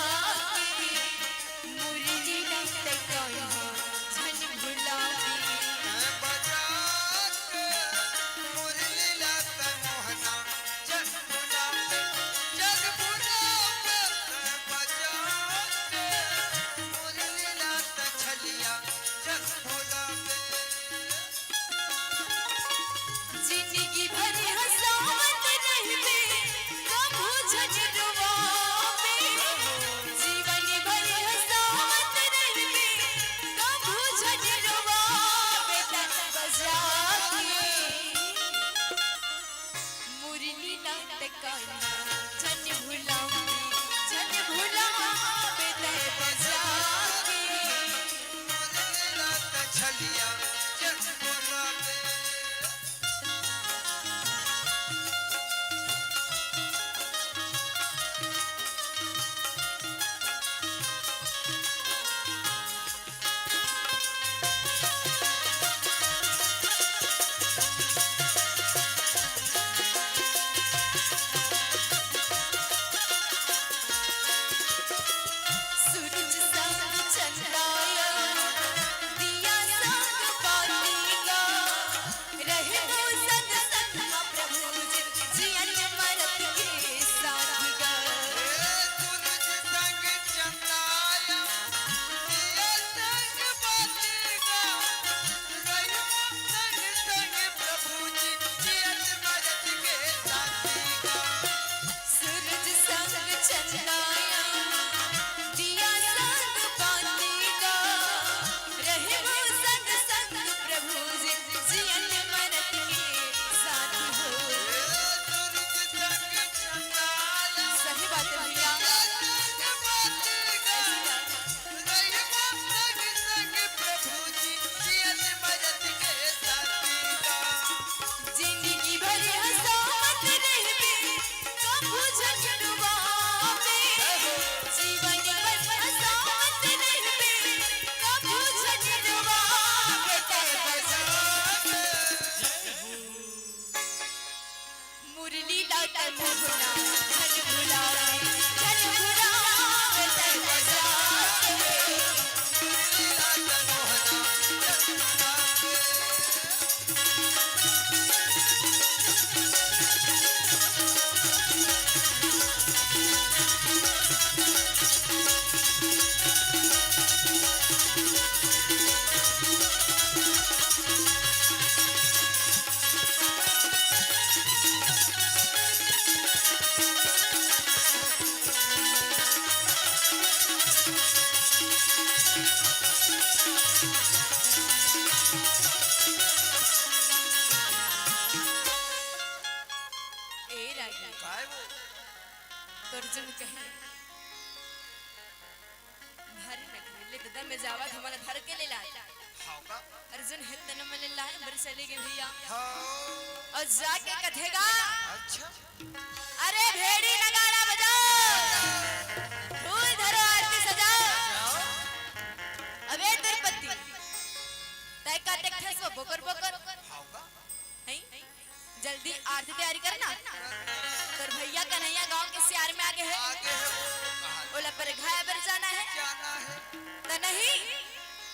की मुरली नते कोई झन भुलाओ बजा के मुरली लात मोहना जग बुला बजा के मुरली लात छलिया जग भोला जिंदगी भर हंसावत रहबे कबू झजरवावे जीवन भर हंसावत रहबे कबू झजरवावे तन बजा के मुरली नात काना झन भुलावे तन बजा के मुरली लात छलिया जग भोला सूरज संग चंद्राया दिया संग बातीगा रहे वो संग संग प्रभु जियन मरत के साथीगा सूरज संग चंद्राया दिया संग बातीगा रहियो संग संग प्रभु जी जियत मरत के साथीगा सूरज संग चंद्राया दिया संग बातीगा रहे वो संग संग प्रभु जियन मरत के साथी हो सूरज संग चंद्राया सही बात है भैया संग बातीगा रहियो संग संग प्रभु जी जियत मरत के साथीगा जिंदगी भर हंसावत रहबे कबू झजरवावे जीवन भर हंसावत रहबे कबू झजरवावे तन बजा मुरली लात मोहना झन भुलावे तन बजा तो अर्जुन कहे भारी नखरे ले दादा में जावा हमारा धर के ले ला होगा अर्जुन हिल तन में ले ला बर चले गए भैया हाँ और जाके कथेगा अच्छा अरे भेड़ी नगाड़ा बजाओ फूल धरो आरती सजाओ जाओ अबे द्रौपदी तय का देखथस वो बोकर बोकर होगा हैं जल्दी आरती तैयारी करना तोर भैया कन्हैया गांव के सियार में आगे है आगे है वो ओला पर घाया बर जाना है जाना है तो नहीं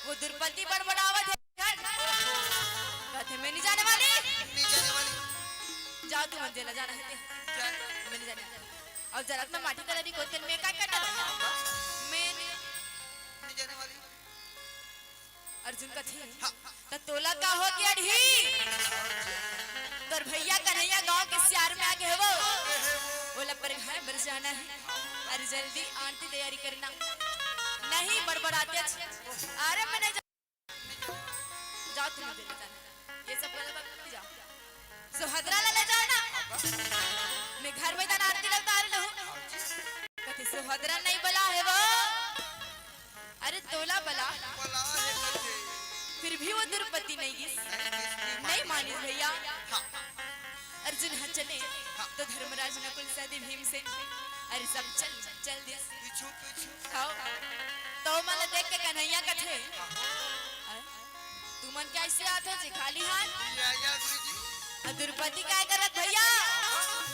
वो द्रौपदी बड़बड़ावत है कहते मैं नहीं जाने वाली नहीं जाने वाली जाओ तू मंदिर जाना है जाने मैं नहीं जाने और जरा अपना माटी तलरी कोतन में क्या करना मैं नहीं जाने वाली अर्जुन का थे तो तोला का हो गया ढी तोर भैया कन्हैया गांव के सियार में आगे है वो बोला पर घर बर जाना है अरे जल्दी आरती तैयारी करना नहीं बड़बड़ाते अरे मैं नहीं जाओ तुम ले जाना ये सब गलत बात मत जाओ सुभद्रा ले जाओ ना मैं घर में दान आरती लगता आ रहा हूं कथी सुभद्रा नहीं बला है वो अरे तोला बला बोला है बच्चे फिर भी वो द्रौपदी नहीं मानी भैया अर्जुन हाँ चले तो धर्मराज नकुल सहदेव भीमसेन अरे सब चल चल दिस पीछू पीछू खाओ तो मला देख के कन्हैया कथे तू मन क्या ऐसे आते जी खाली हाथ या गुरुजी द्रौपदी क्या करत भैया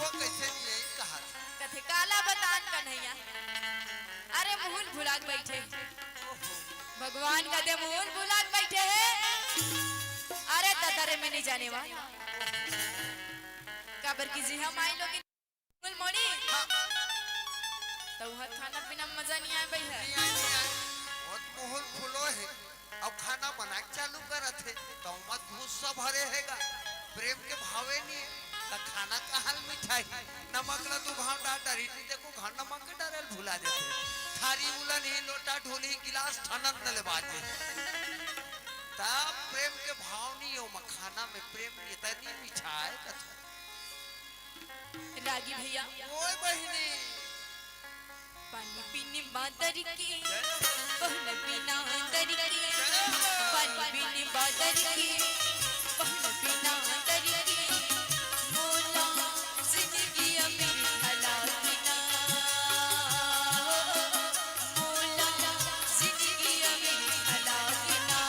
वो कैसे नहीं है कहा कथे काला बतान कन्हैया अरे मुहुन भुला के बैठे भगवान का दे मुहुन भुला के बैठे हैं अरे ततरे में नहीं जाने वाला काबर की जी हम आई लोग मुल मोड़ी तो वह खाना पीना मजा नहीं आए भाई है बहुत मोहल फुलो है अब खाना बना के चालू करत है तो मत गुस्सा भरे हैगा प्रेम के भावे नहीं तो खाना का हाल मिठाई नमक ला तू भाव डाल डरी देखो घर नमक के डरल भुला देते थारी उलन ही लोटा ढोली गिलास ठनन न ले बाजे तब प्रेम के भाव नहीं हो मखाना में प्रेम नहीं तनी मीठा है कथा रागी भैया ओए बहिनी पानी पीने बादर की बहन पीना अंदर की पानी पीने बादर की बहन पीना अंदर की मोला जिंदगी मेरी हलाकी ना मोला जिंदगी मेरी हलाकी ना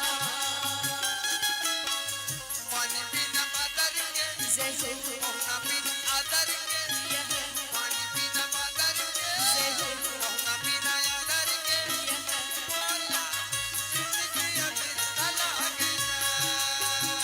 पानी पीना बादर के जय जय मोहना पीना आदर के पानी पीना बादर के मोहना पीना आदर के मोला जिंदगी अब तला के ना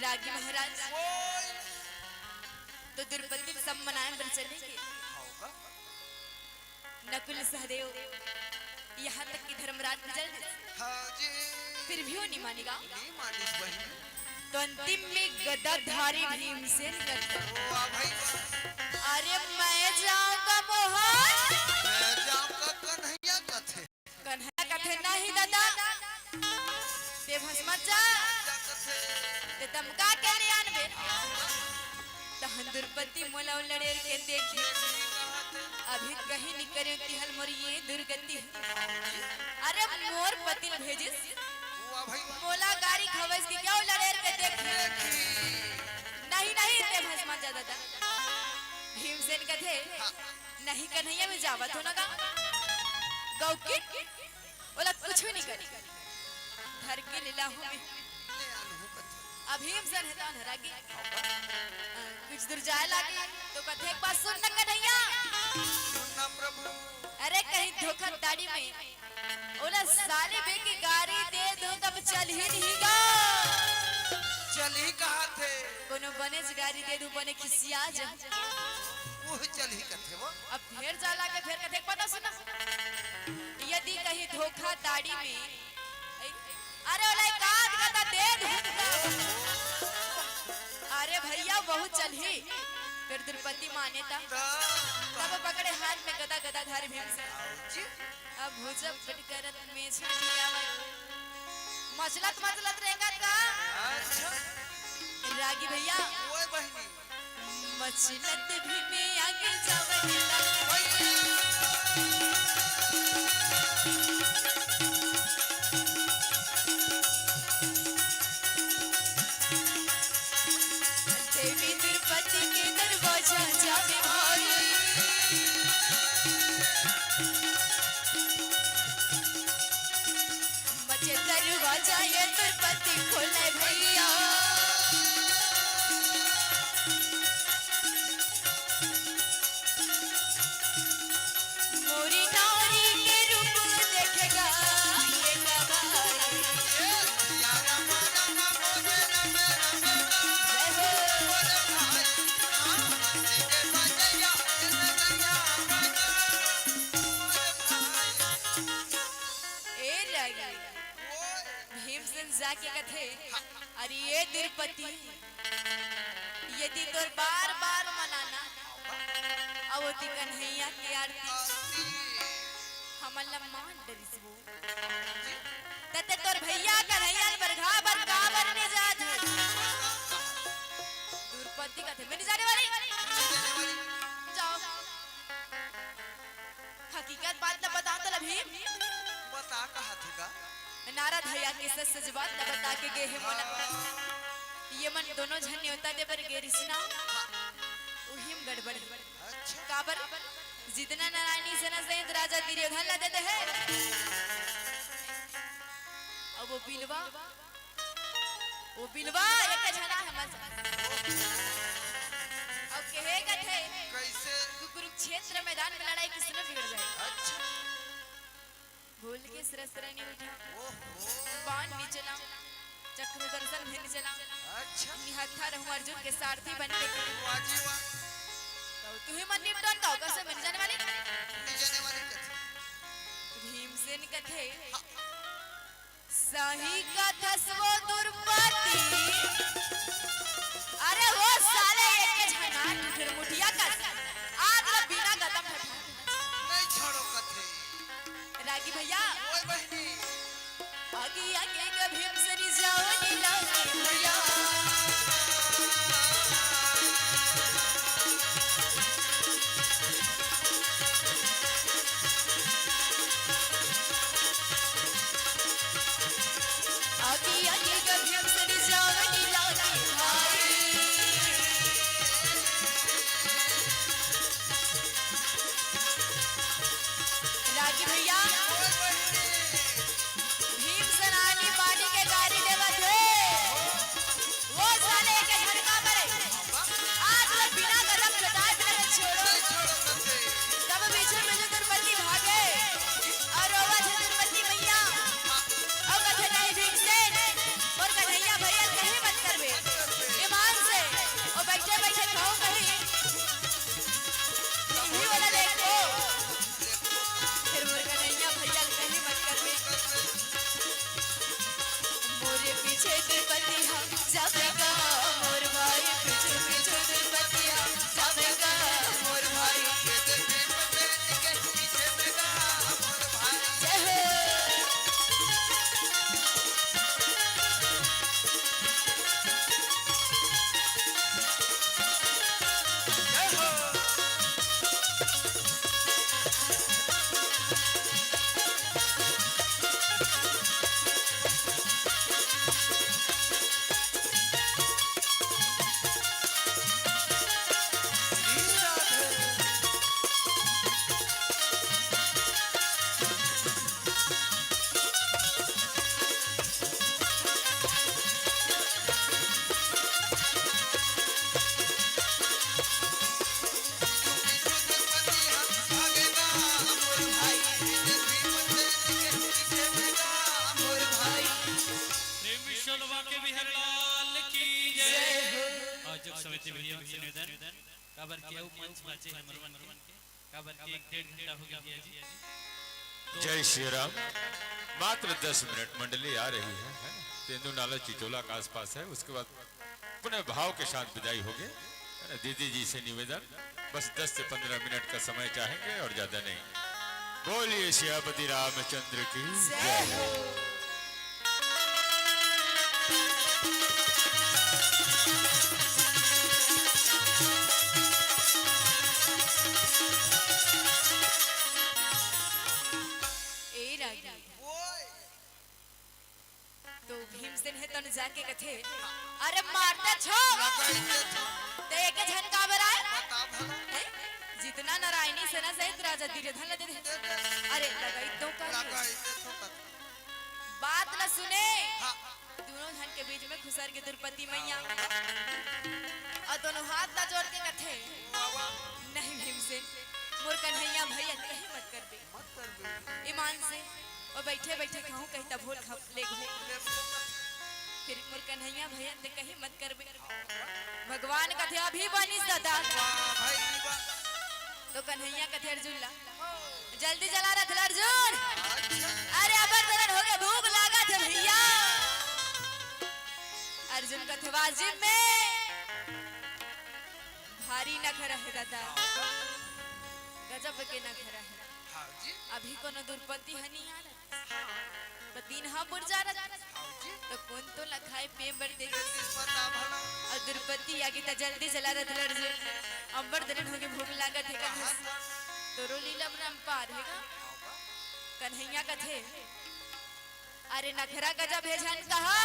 रागी महाराज तो द्रौपदी सब मनाए बर चलेंगे। नकुल सहदेव यहाँ तक कि धर्मराज गुजर फिर भी वो नहीं मानेगा। तो अंतिम में गदाधारी भीमसेन कहता अरे मैं जाऊंगा मोहन कन्हैया कथे नहीं दादा ते भस्मा जा ते दमका के ले आनबे तहन द्रौपदी मोला लड़ेर के देखी अभी कहीं नहीं करे तिहल मोर ये दुर्गति। अरे मोर पतिल भेजिस मोला गाड़ी खवस की क्या लड़ेर के देख नहीं नहीं ते भस्मा जा दादा भीमसेन कथे नहीं कन्हैया में जावत हो ना गा गौकी ओला कुछ भी नहीं करी घर के लीला हो में भीमसेन है तो रागी कुछ दूर जाए लागे तो कथे एक बात सुन ना कन्हैया सुनना प्रभु। अरे कहीं धोखाधड़ी में ओला साली बे की गाड़ी दे दो तब चल ही नहीं गा चल ही कहा थे कोनो बने गाड़ी दे दो बने खिसिया जा वो चल ही कथे वो अब फिर जा लागे फिर कथे पता सुना यदि कहीं धोखाधड़ी में अरे ओला काट कथा दे दो अरे भैया बहुत चल ही फिर द्रौपदी माने तब पकड़े हाथ में गदा गदा धारी भीमसेन अब भुजब करत में छड़ लिया मचलत मचलत रहेगा का रागी भैया ओए बहनी मचलत भी में आगे जावला देवी द्रौपदी के दरवाजा जावे भाई मचे दरवाजा ये द्रौपदी खोले भैया मोरी नारी के रूप देखेगा ये गवाई यारा मारा मोरे मेरा भीमसेन जाके कथे अरे ये द्रौपदी यदि तोर बार बार मनाना अवती कन्हैया की आरती हमला मान डरिसबो तते तोर भैया कन्हैया बरघा बरगावर ने जात द्रौपदी कथे मैं नहीं जाने वाली जाओ हकीकत बात न बता तो भीम बता कहा थेगा नारद भैया के सच बात न बता के गे हे मोला ये मन दोनों जन होता दे पर गे रिसना उहिम गड़बड़ अच्छा काबर जितना नारायणी सेना सहित राजा दुर्योधन ला देते हैं अब वो बिलवा एक जना हमर अब कहे कथे कैसे कुरुक्षेत्र मैदान में लड़ाई किसने बिगड़ जाए अच्छा भूल के सरसरा नहीं उठा ओहो बाण नहीं चला चक्र दर्शन भी नहीं चला अच्छा निहत्था रहूं अर्जुन के सारथी बन के वाजी वाह तो तू ही मन निपटन का कैसे मिल जाने वाली कथे भीमसेन कथे सही कथा वो दुर्पति अरे वो साले एक झना फिर मुठिया का आज बिना गदम हटा नहीं छोड़ो कथे रागी भैया ओए बहनी आगे आगे का भीमसेन जाओ नीला भैया आगे आगे का भीमसेन जाओ नीला समिति भैया से निवेदन काबर के मंच बाचे हमर मन के काबर के 1.5 घंटा हो गया भैया जी। जय श्री राम। मात्र 10 मिनट मंडली आ रही है तेंदु नाला चिचोला के आसपास है। उसके बाद पुनः भाव के साथ विदाई होगी। दीदी जी से निवेदन बस 10 से 15 मिनट का समय चाहेंगे और ज्यादा नहीं। बोलिए सियापति रामचंद्र की जय। तो भीमसेन है तन जाके कथे अरे मारता छो ते एक झनका बराय जितना नारायणी सेना सहित राजा दुर्योधन ले दे अरे लगाई तो का बात न सुने दोनों धन के बीच में खुसर के द्रौपदी मैया और दोनों हाथ ना जोड़ के कथे नहीं भीमसेन मोर कन्हैया भैया कहीं मत कर दे ईमान से और बैठे बैठे कहूं कहीं तब भूल खप ले गो फिर मोर कन्हैया भैया ते कहीं मत करबे भगवान कथे अभी बनी सदा तो कन्हैया कथे अर्जुन ला जल्दी जला रथ अर्जुन अरे अबर दरन हो गए भूख लगा थे भैया अर्जुन कथे वाजिब में भारी नखरा है दादा गजब के नखरा है अभी कोनो दुर्पति हनी आ रहा तो दिन हा बुर जा रहा तो कौन तो लखाए पे बर दे और दुर्पति आगे तो जल्दी चला रहा अर्जुन अंबर दरन हो के भूख लागत है कथे तोरो लीला ब्रह्म पार हैगा कन्हैया कथे अरे नखरा गजब है झन कहा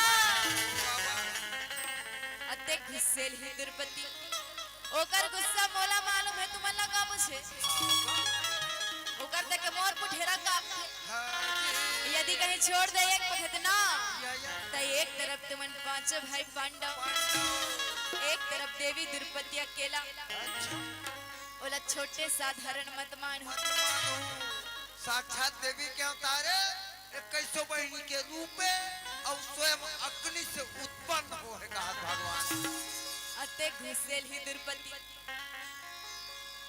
अते गुस्सेल ही दुर्पति ओकर गुस्सा मोला मालूम है तुम लगा मुझे ओकर तक मोर पुठेरा काप यदि कहीं छोड़ दे एक पखत ना तो एक तरफ तुमन पांचों भाई पांडव एक तरफ देवी द्रौपदी अकेला ओला छोटे साधारण मत मान हो साक्षात देवी के अवतारे 21 बहिनी के रूप में और स्वयं अग्नि से उत्पन्न हो है कहा भगवान अते घुसेल ही द्रौपदी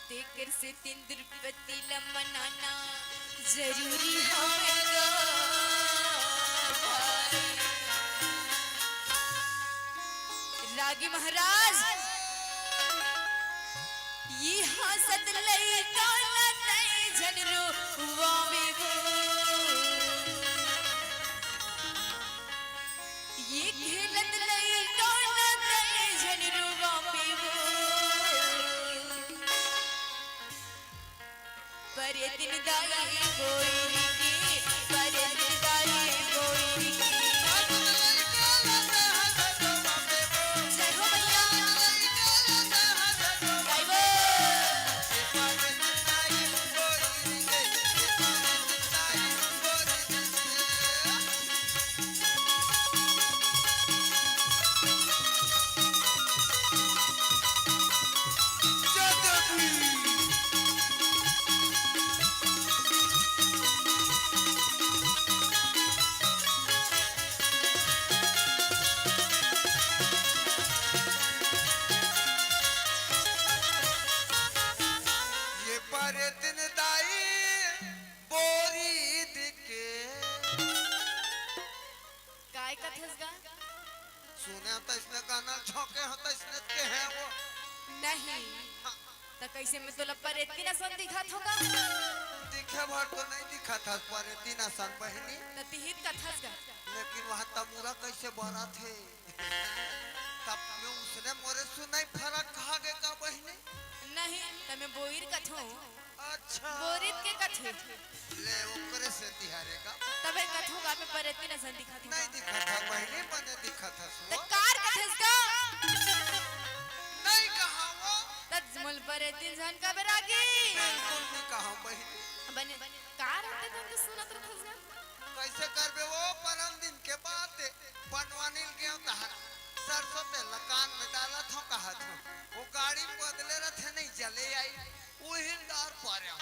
तेकर से तीन द्रौपदी लमनाना जरूरी होगा रागी महाराज ये हंसत लई काला तई जनरो वामे वो ये खेलत लई काला तई जनरो वामे वो पर दिन दाई कोई की पर दिन दाई कोई की सुने तो इसने गाना छौके होता इसने के है वो नहीं तो कैसे में तो लपर इतनी ना सन दिखा होगा दिखे भर तो नहीं दिखा था पर इतनी ना सन बहनी तो तिहित का थसगा लेकिन वहां तमुरा कैसे बरा थे तब में उसने मोरे सुनाई फरक कहा गे का बहनी नहीं तमे बोईर कथो अच्छा बोरित के कथे ले ओकरे से तिहारे का तबे कथो गा पे पर इतनी ना सन दिखा नहीं दिखा था बहनी मने दिखा था तो सो कार कथेसगा नहीं कहा वो तजमल पर इतनी जन का बेरागी बिल्कुल नहीं कहा बहनी बने कार होते तो सुनत रहसगा कैसे करबे वो परम दिन के बाद बनवानिल गया तहरा सरसों पे लकान में डाला था कहा था वो गाड़ी बदले रहे नहीं चले आई वही डार पाया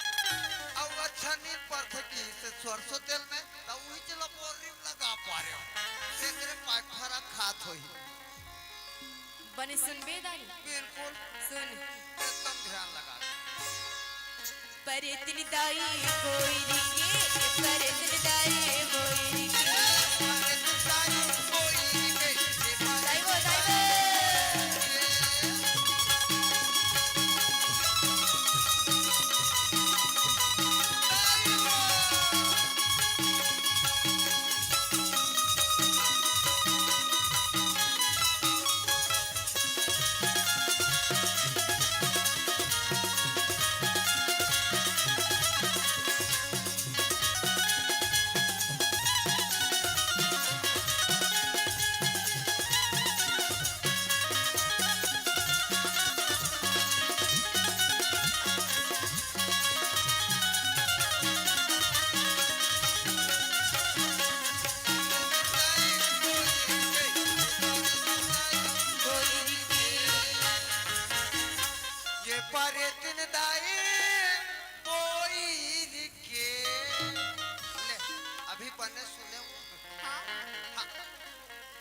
अब अच्छा नींद पर थे कि से सरसों तेल में तो वही चला बोरिंग लगा पाया सेकरे पाइप फरा खात होई बने सुनबे दानी बिल्कुल सुन एकदम ध्यान लगा परे तिन दाई कोई रिके परे तिन दाई कोई रिके दाई वो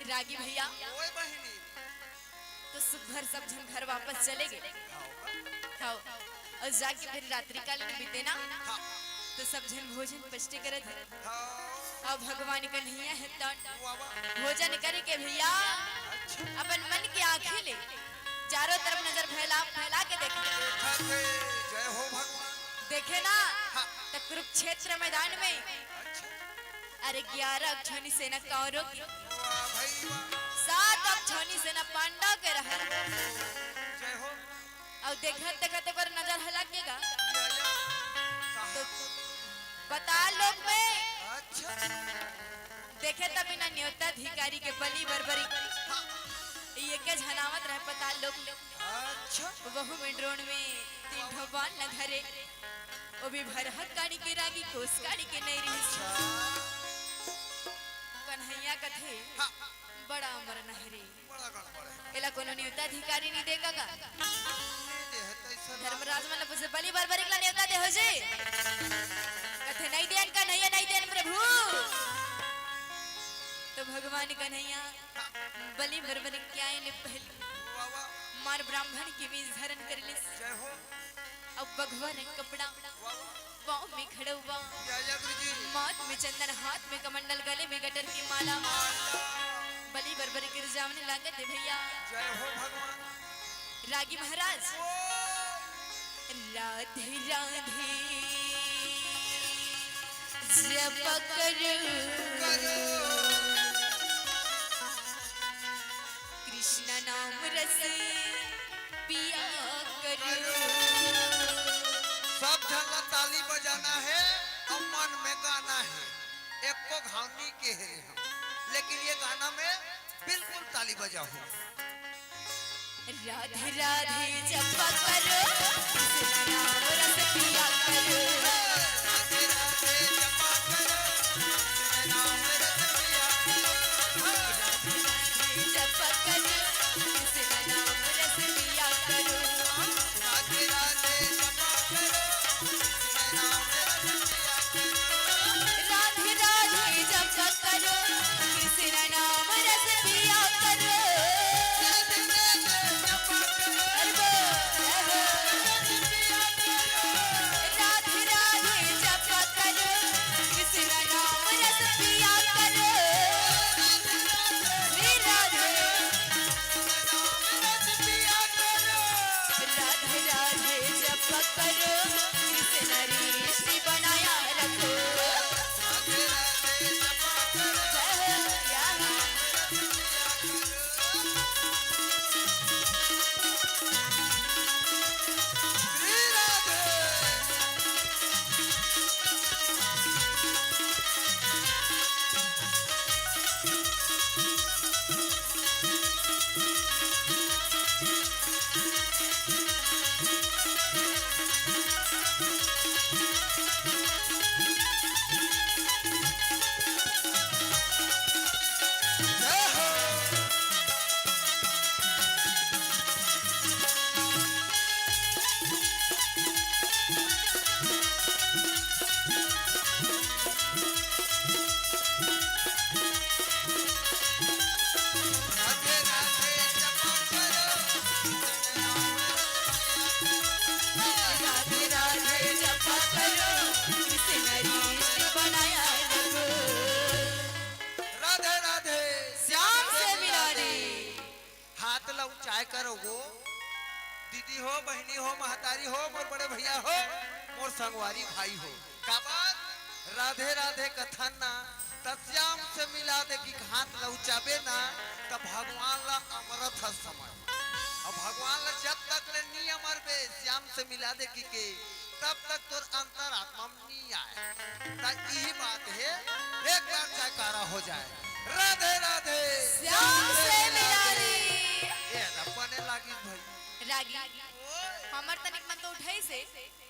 रागी भैया तो सुबह सब जन घर वापस चले गए हाँ और जाके फिर रात्रि काल में बीते ना तो सब जन भोजन पष्ट करे थे और भगवान कन्हैया है तो भोजन करे के भैया अपन मन की आंखें ले चारों तरफ नजर फैला फैला के देखे जय हो भगवान देखे ना तो कुरुक्षेत्र मैदान में अरे 11 अक्षौनी सेना कौरवों की 7 अक्षौनी सेना पांडव के रहा जय हो और देखते देखते पर नजर हलाकेगा तो बता लोग में अच्छा देखे तभी ना न्योताधिकारी के बलि बरबरी ये के झनावत रहे पता लोग अच्छा वहु में ड्रोन में 3 ठोबान न धरे वो भी भरहक गाड़ी के रागी कोस गाड़ी के नहीं रही कन्हैया कथे बड़ा अमर नहरे बड़ा गड़बड़ है एला कोनो न्योताधिकारी नहीं देगा का धर्मराज मन पूछे बलि बरबरी का न्योता दे हो जी कथे नहीं देन कन्हैया नहीं देन प्रभु तो भगवान कन्हैया बलि बरबरी क्या ने पहले मार ब्राह्मण की भी धारण कर ले जय हो अब भगवान कपड़ा पाँव में खड़ा हुआ माथ में चंदन हाथ में कमंडल गले में गटर की माला बलि बरबरी गिर जामने लागत है भैया जय हो भगवान रागी महाराज राधे राधे जप करो कृष्ण नाम रस पिया करो सब जन ताली बजाना है और मन में गाना है एक को घावनी के है हम लेकिन ये गाना में बिल्कुल ताली बजाओ राधे राधे जप करो कृष्ण नाम रस पिया करो राधे राधे जपा करो कृष्ण नाम रस पिया करो राधे राधे जप करो कृष्ण नाम रस पिया करो राधे राधे जपा करो कृष्ण नाम रस पिया करो राधे राधे जप करो कृष्ण नाम रस पिया करो राधे राधे जपा करो राधे राधे जप करो कृष्ण नाम रस पिया करो हे राधे राधे राधे जप करो कृष्ण ऋषि बनाया रखो राधे राधे जपा करो जय हो क्या श्री राधे हो, दीदी हो, बहनी हो, महतारी हो, मोर बड़े भैया हो, मोर संगवारी भाई हो, का बात राधे राधे कथन ना तस्याम से मिला दे कि हाथ लौचाबे ना तब भगवान ला अमरत है समय। अब भगवान ला जब तक ले नहीं अमर बे श्याम से मिला दे कि के तब तक तोर अंतर आत्मा में नहीं आए। ता यही बात है, एक बार जयकारा हो जाए राधे राधे श्याम से मिला दे। ये अपने लागी भाई रागी हमर तनिक मन तो उठाई से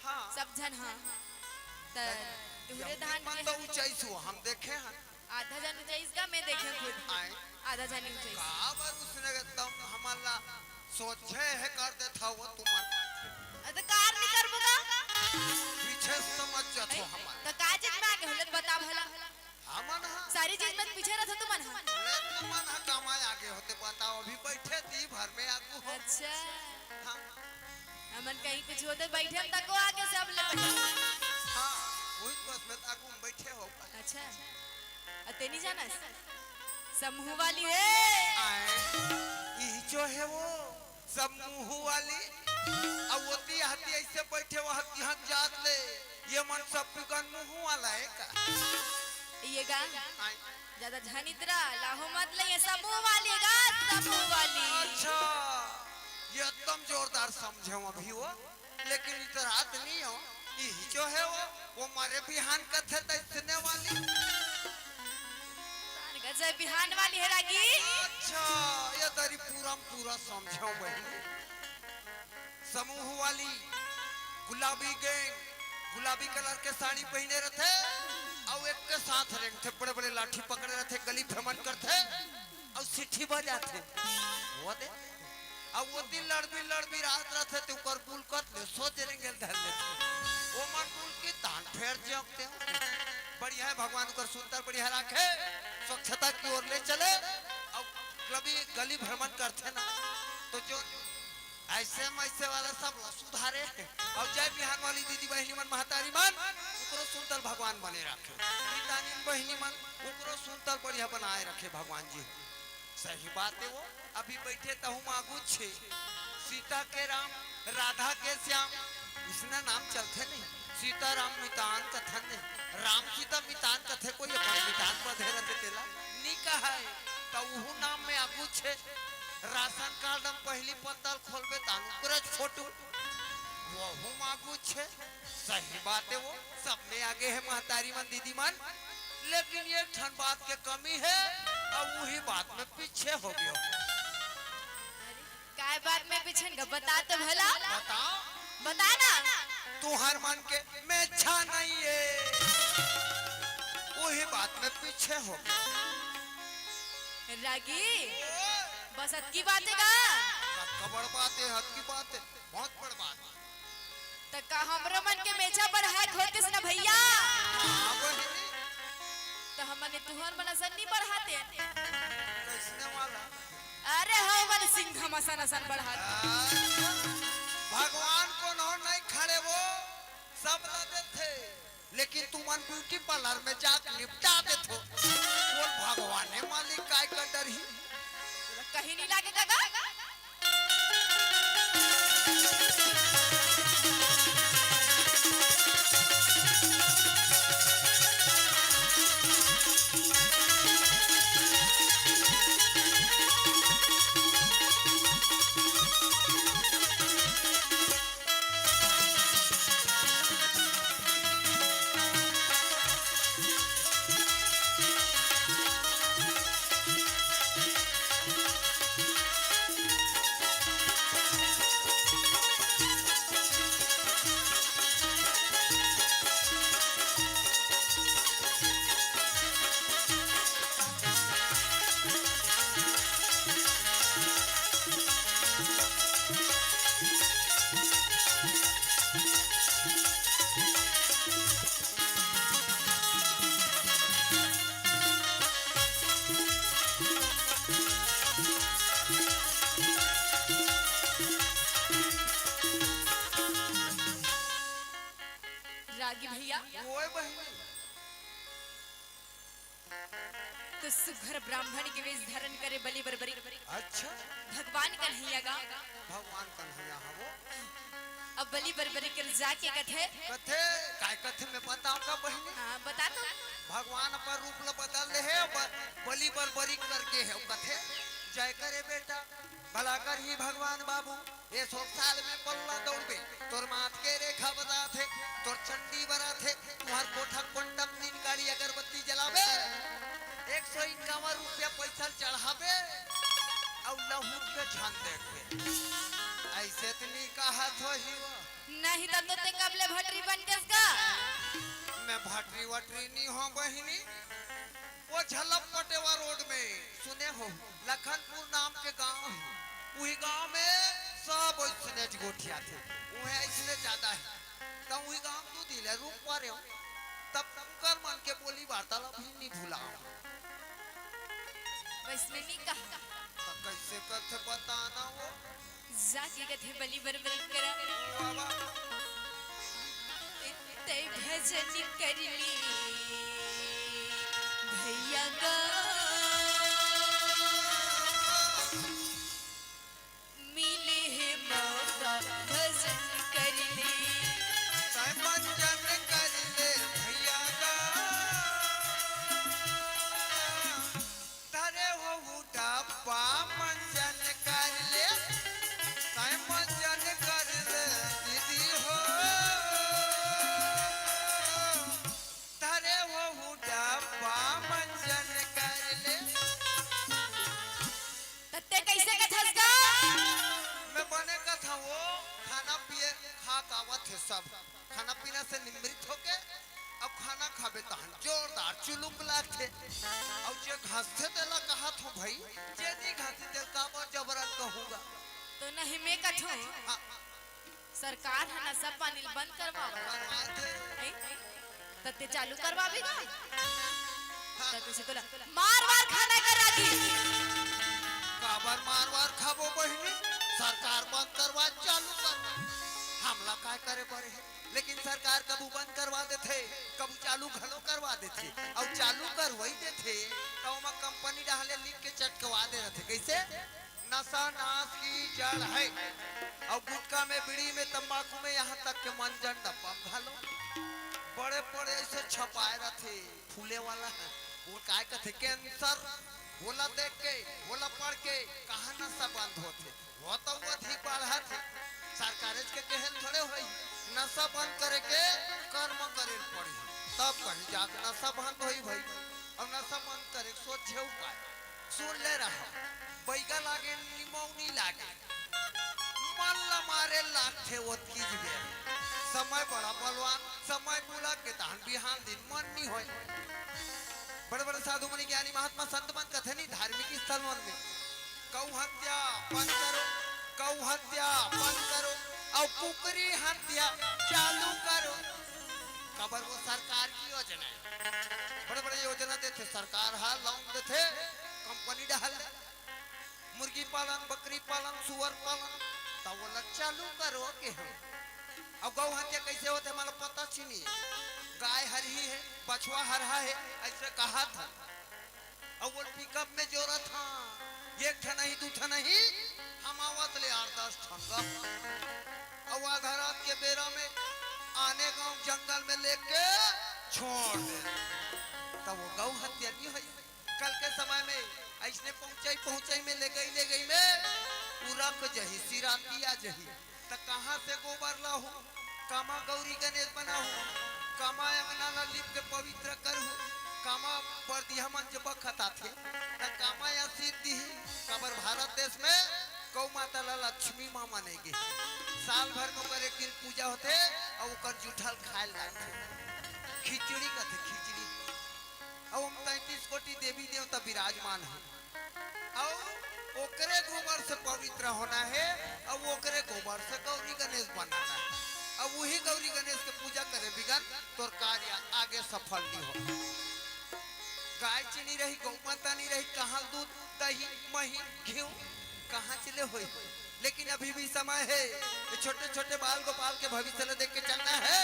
हाँ सब जन हाँ त तुहरे धान मन तो ऊंचाई सो हम देखे हैं आधा जन ऊंचाईस का मैं देखे खुद आए आधा जन ऊंचाईस का बार उसने एकदम हमारा सोचे है कर दे था वो तुम तो कार नहीं करबोगा पीछे समझ जातो हमार तो का चीज में आगे होले बता भला हमन हां सारी चीज में पीछे रहता तुम हां ले तुमन हां कमाए आगे होते बताओ अभी बैठे दी भर में आगू हो अच्छा हां हमन कहीं कुछ होते बैठे हम तको आगे सब ले हां वही बस में आगू में बैठे हो अच्छा अते नहीं जाना समूह वाली है आए ये जो है वो समूह वाली अब होती हाथी ऐसे बैठे वहां यहाँ जात ले ये मन सब दुकान मुंह वाला है का ये गा आए ज्यादा झनित्रा लाहो मत ले ये समूह वाली गा समूह वाली अच्छा ये एकदम जोरदार समझे अभी वो लेकिन इधर हाथ नहीं हो ये जो है वो मारे बिहान कथे तैसने वाली गजब बिहान वाली है रागी अच्छा ये तारी पूरा समझो बहन समूह वाली गुलाबी गैंग गुलाबी कलर के साड़ी पहने रहते और एक के साथ रहते बड़े बड़े लाठी पकड़े रहते गली भ्रमण करते और सिट्ठी बजाते वो दे अब वो दिन लड़बी रात रहते तो ऊपर पुल कर ले सोच लेंगे धर लेते वो मन पुल की तान फेर जोकते बढ़िया है भगवान को सुंदर बढ़िया रखे स्वच्छता की ओर ले चले और कभी गली भ्रमण करते ना तो जो ऐसे मैसे वाला सब सुधारे और जय बिहान वाली दीदी बहनी मन महतारी मन उकरो सुंदर भगवान बने रखे पितानी बहनी मन उकरो सुंदर बढ़िया बनाए रखे भगवान जी सही बात है वो अभी बैठे तो हम आगू छे सीता के राम राधा के श्याम इसने नाम चलते नहीं सीता राम मितान कथन ने राम सीता मितान कथे कोई अपन मितान पर धे रहते तेला नी कहा है तो वो नाम में आगू छे राशन कार्ड हम पहली पत्तल खोलबे तानुग्रज फोटो वो हम आगू छे सही बात है वो सब में आगे है महतारी मन दीदी मन लेकिन ये ठन बात के कमी है और वही बात में पीछे हो गया काय बात में पीछे बता तो भला बताओ बता ना तू हर मन के मैं अच्छा नहीं है वही बात में पीछे हो गया रागी बस अतकी बात है का बड़ बात है हद की बात है बहुत बड़ बात तो का हमरो मन के मेचा बढ़ाए खोतिस ना भैया हाँ बहनी तो हमने तुहर मन असन नहीं बढ़ाते कैसने वाला अरे हो मन सिंह मसन असन बढ़ाते भगवान को नहीं खड़े वो सब लगे थे लेकिन तुमन ब्यूटी पार्लर में जाकर निपटा देते बोल भगवान ने मालिक काय का डर ही कहीं नहीं लागे काका सुघर ब्राह्मण के वेश धारण करे बलि बरबरी अच्छा भगवान कन्हैया गा भगवान कन्हैया हवो अब बलि बरबरी कर जाके कथे कथे काय कथे में बताओ का बहनी हाँ बता तो भगवान पर रूप ल बदल ले है बलि बरबरी करके है कथे जय करे बेटा भला कर ही भगवान बाबू ये 100 साल में पल्ला दौड़बे तोर माथ के रेखा बता थे तोर चंडी बना थे तुम्हार कोठा कुंडम नीन गाड़ी अगरबत्ती जलावे 151 रुपया पैसा चढ़ावे और लहू के छान देखे ऐसे तनी कहा थो ही नहीं तब तो ते कबले भटरी बन के का मैं भटरी वटरी नहीं हो बहिनी वो झलप पटेवा रोड में सुने हो लखनपुर नाम के गांव है वही गांव में सब ऐसने गोठिया थे वह ऐसने ज्यादा है तब वही गांव तू दिले रूप पर हो तब कर मन के बोली वार्तालाप भी नहीं भूला वैसने नहीं कहा तो कैसे कथे बताना वो जाके कथे बलि बरबरी करा बाबा ते भजन कर ली भैया गा मिले है मौका भजन कर ली मंजन कर ले भैया का धरे हो उठा पा मंजन कर ले मंजन कर ले दीदी हो धरे हो उठा पा मंजन कर ले तत्ते कैसे कथस का मैं बने का था वो खाना पिए खा कावत है सब खाना पीना से निमृत होके अब खाना खाबे तहन जोरदार चुलुक लाथे और जे घासे देला कहा थो भाई जे नहीं घासे देल का और जबरन कहूंगा तो नहीं मैं कथूं सरकार है ना सब पानी बंद करवावे तत्ते चालू करवावेगा तत्ते से तोला मार मार खाना करा दी काबर मारवार खाबो बहिनी सरकार बंद करवा चालू कर हमला काय करे पड़े है लेकिन सरकार कबू बंद करवा देते कबू चालू घलो करवा देते और चालू करवाई देते तो हम कंपनी डाले लिख के चटकवा दे रहे थे कैसे नशा नाश की जड़ है और गुटखा में बीड़ी में तंबाकू में यहाँ तक के मंजन डब्बा घालो बड़े बड़े ऐसे छपाए रहे फूले वाला है वो काय कहते कैंसर बोला देख के बोला पढ़ के कहा नशा बंद होते वो तो अधिक बढ़ा थे सरकार के कहन थोड़े होई नशा बंद करे के कर्म करे पड़ी तब कहीं जाके नशा बंद होई भाई और नशा बंद करे सोचे उपाय सुन ले रहा बैगा लागे निमौनी लागे मन ला मारे लाथे ओतकी जबे समय बड़ा बलवान समय बुला के तहन बिहान दिन मन नहीं होय बड़े बड़े साधु मुनि ज्ञानी महात्मा संत मन कथे नहीं धार्मिक स्थल में गौ हत्या बंद करो गौ हत्या बंद करो और कुकरी हत्या चालू करो खबर वो सरकार की योजना है बड़े बड़े योजना देते सरकार हाल लोन देते कंपनी डाल मुर्गी पालन बकरी पालन सुअर पालन तो वो लग चालू करो के हम अब गौ हत्या कैसे होते हमारा पता नहीं गाय हरी है बछवा हरा है ऐसे कहा था और वो पिकअप में जोरा था एक ठा नहीं दू ठा नहीं हम आवत ले 8-10 ठंगा और आधा रात के बेरा में आने गांव जंगल में लेके छोड़ दे तब वो गौ हत्या नहीं हुई कल के समय में ऐसने पहुंचाई में ले गई में पूरा को जही सिरातिया जही तो कहाँ से गोबर लाहू कामा गौरी गणेश बनाहू कामा अंगना लिप के पवित्र करहू कामा पर दिया मन जब खता थे त कामा या सिद्धि कबर भारत देश में गौ माता ला लक्ष्मी माँ मानेगी साल भर में ओकर एक दिन पूजा होते और ओकर जुठल खाए लागते खिचड़ी कहते खिचड़ी और हम 33 कोटि देवी देवता विराजमान है और ओकरे गोबर से पवित्र होना है और ओकरे गोबर से गौरी गणेश बनाना है अब वही गौरी गणेश के पूजा करे बिगन तोर कार्य आगे सफल नहीं हो गाय चीनी रही गौ माता नहीं रही कहाँ दूध दही मही घी कहाँ चले हुए लेकिन अभी भी समय है छोटे छोटे बाल गोपाल के भविष्य देख के चलना है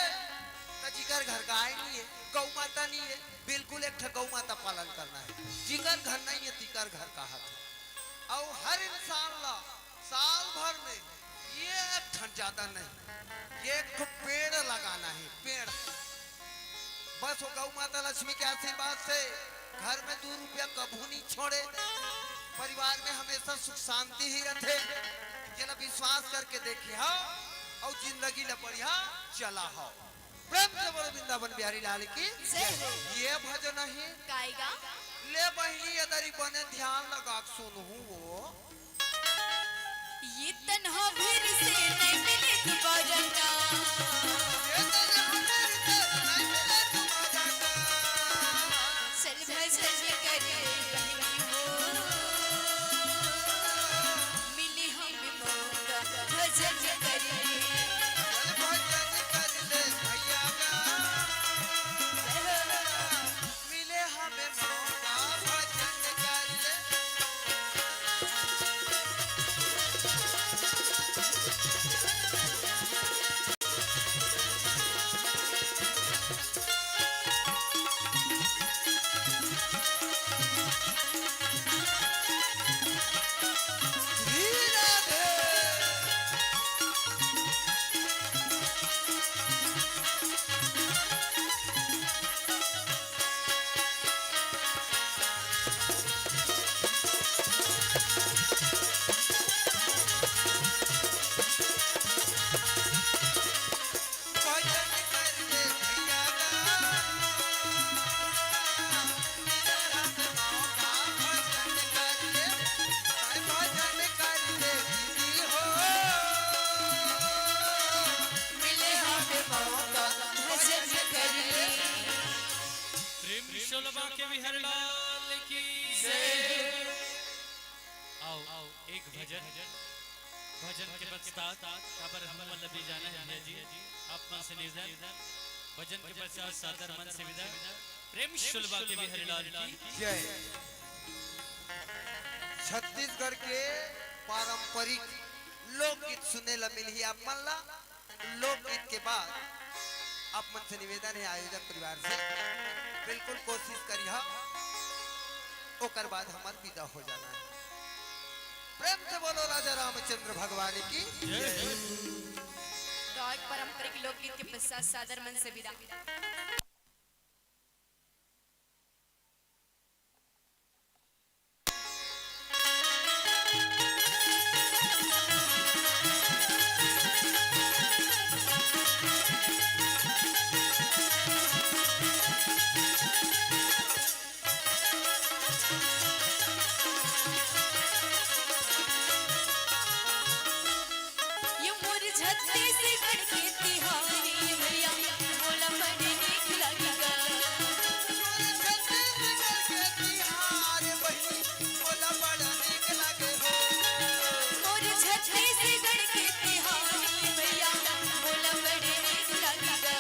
तो जिगर घर गाय नहीं है, गौ माता नहीं है, बिल्कुल एक गौ माता पालन करना है। जिगर घर नहीं है, तिकर घर कहा था। और हर इंसान ला साल भर में ये एक ज्यादा नहीं, ये एक पेड़ लगाना है, पेड़। बस वो गौ माता लक्ष्मी के आशीर्वाद से घर में 2 रुपया कभू नहीं छोड़े, परिवार में हमेशा सुख शांति ही रहे। जरा विश्वास करके देखे हो और जिंदगी ला बढ़िया चला हो। प्रेम से बोलो वृंदावन बिहारी लाल की। ये भजन है गाएगा ले बहनी अदरी बने ध्यान लगा सुनू वो। ये तन्हा भीर से नहीं मिले दोबारा ना, ये तन्हा भीर से नहीं मिले दोबारा ना। चल भजन करे बहनी हो, मिली हमें मौका भजन करे। चल भजन कर ले भैया का, मिले हमें मौका भजन कर ले। के बिहारी लाल की जय। आओ एक भजन के पश्चात खबर हम मतलब जाना है भैया जी, आप मन से निवेदन भजन के पश्चात सादर मन से विदा। प्रेम शुलभा के बिहारी लाल की जय। छत्तीसगढ़ के पारंपरिक लोकगीत सुने ला मिली आप मन ला। लोकगीत के बाद आप मन से निवेदन है आयोजक परिवार से बिल्कुल कोशिश करिए, ओकर बाद हमार विदा हो जाना है। प्रेम से बोलो राजा रामचंद्र भगवान की जय। तो एक पारंपरिक लोकगीत के पश्चात सादर मन से विदा। छत्तीसगढ़ के तिहारी भैया बोला बड़े नीक लगेगा। छत्तीसगढ़ के तिहार बहिनी बोला बड़ा नीक लागे हो। मोर छत्तीसगढ़ के तिहारी भैया बोला बड़े नीक लगेगा।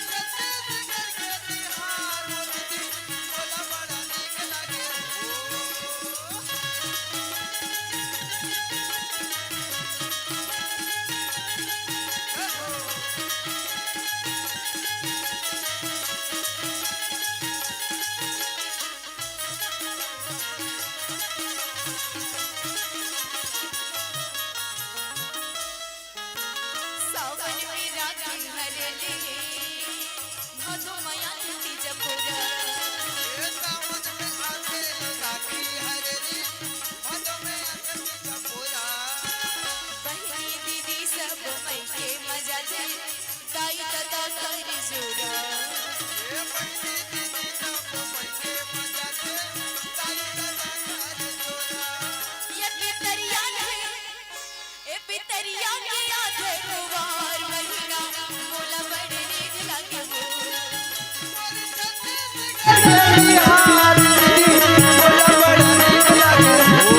छत्तीसगढ़ के तिहार मोदी बोला बड़ा नीक लागे हो। सावन में राखी हरले भादो माया तुझी जपुरा। ये सावन में आते राखी हरली भादो में आते जपुरा। बहनी दीदी सब मई के मजा दे ताई तता तोरी जोरा। ये बहनी दीदी सब मई के मजा दे ताई दादा घर जोरा। ये पितरिया के आधे कुवार महीना बोला बड़े नीक लागे हो। मोर छत्तीसगढ़ के तिहार बोला बड़ा नीक लागे हो।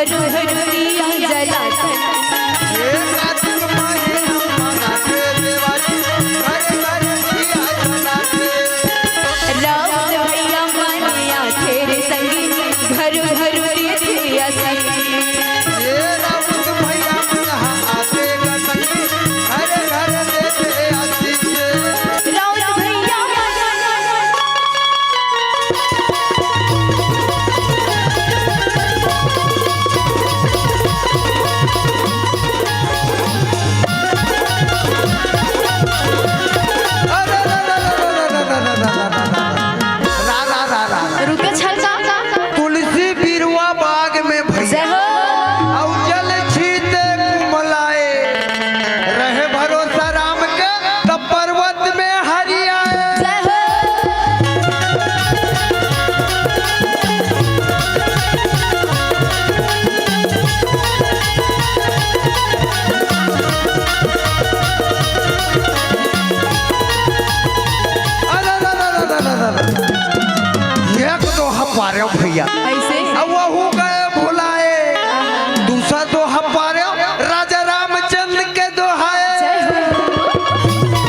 घर घर दिया जलाते ये कार्तिक महीना मनाते देवारी घर घर दिया जलाते। राउत भैया मानिया तेरे संगी घर घर दिया संगी ये राउत भैया मना आते संगी घर घर देते आशीष। राउत भैया रुके छलका तुलसी बिरवा बाग में जय भैया हो औ जल छीते कुमलाए रहे भरोसा राम के तब पर्वत में हरियाए। जय हो एक तो हमारे भैया ऐसे अब वहू गए भुलाए, दूसरा तो हमारे राजा रामचंद्र के दोहाए। जय हो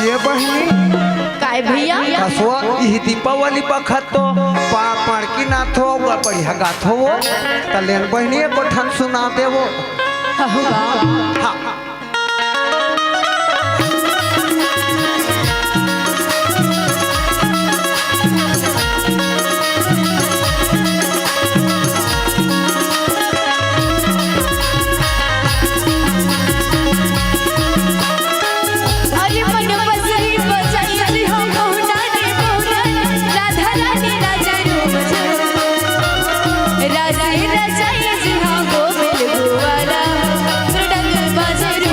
ये बहनी काय भैया कसवा ई दीपावली बखत तो पापड़ की नाथ हो बढ़िया गाथ हो तलेन बहनी को ठन सुना देवो। हहुआ हाँ अरे मन बसरी बजाई हम बहुना रे बहुना राधा रानी राजा रूप राजा राजा जी हाँ गोविल गोवाला मृदंग बजर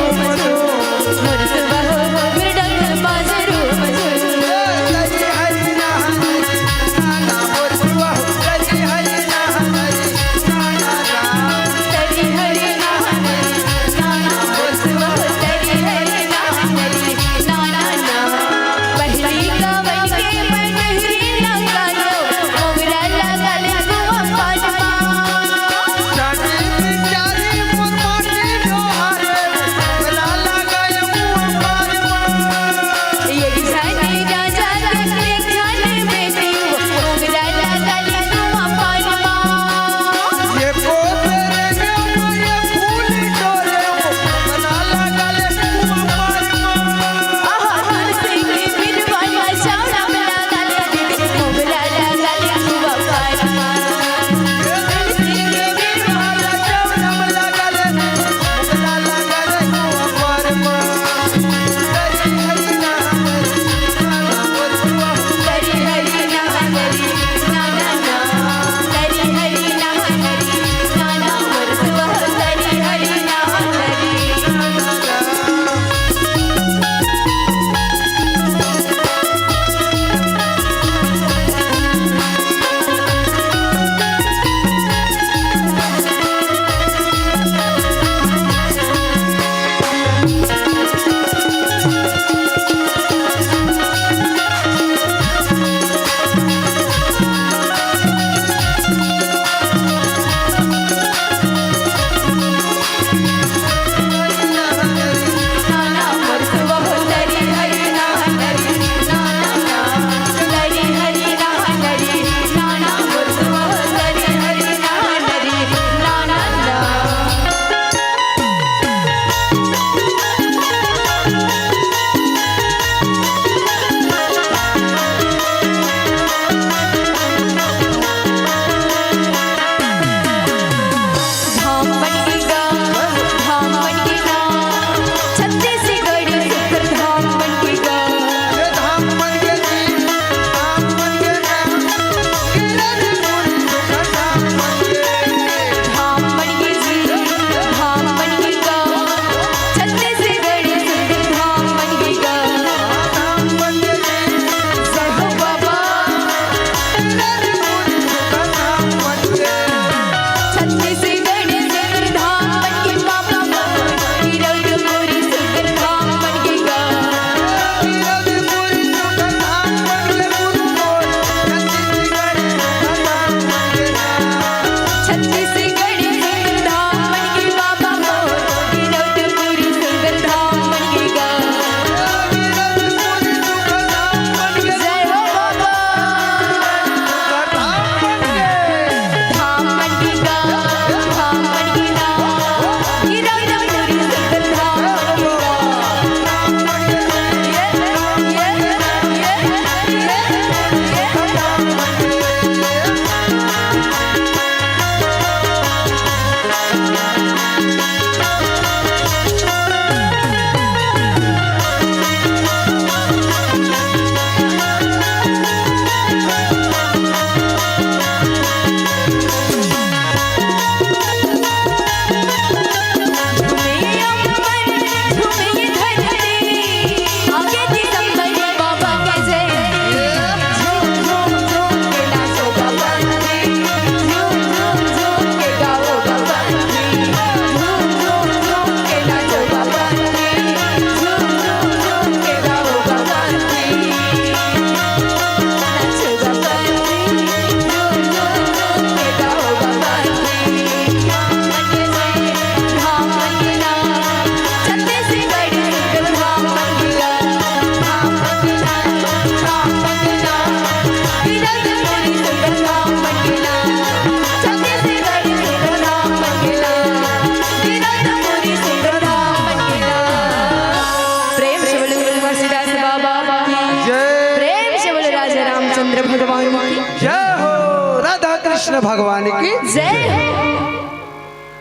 रामचंद्र भगवान की जय हो, राधा कृष्ण भगवान की जय हो।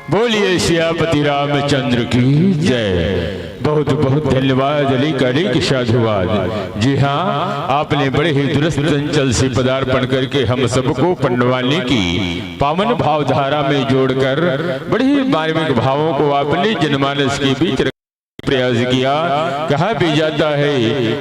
बोलिए सियापति रामचंद्र की जय। बहुत बहुत धन्यवाद, अलीक अलीक साधुवाद। जी हाँ, आपने बड़े ही दुरुस्त चंचल से पदार्पण करके हम सबको पंडवानी की पावन भावधारा में जोड़कर बड़े ही मार्मिक भावों को आपने जनमानस के बीच प्रयास किया। कहा भी जाता है,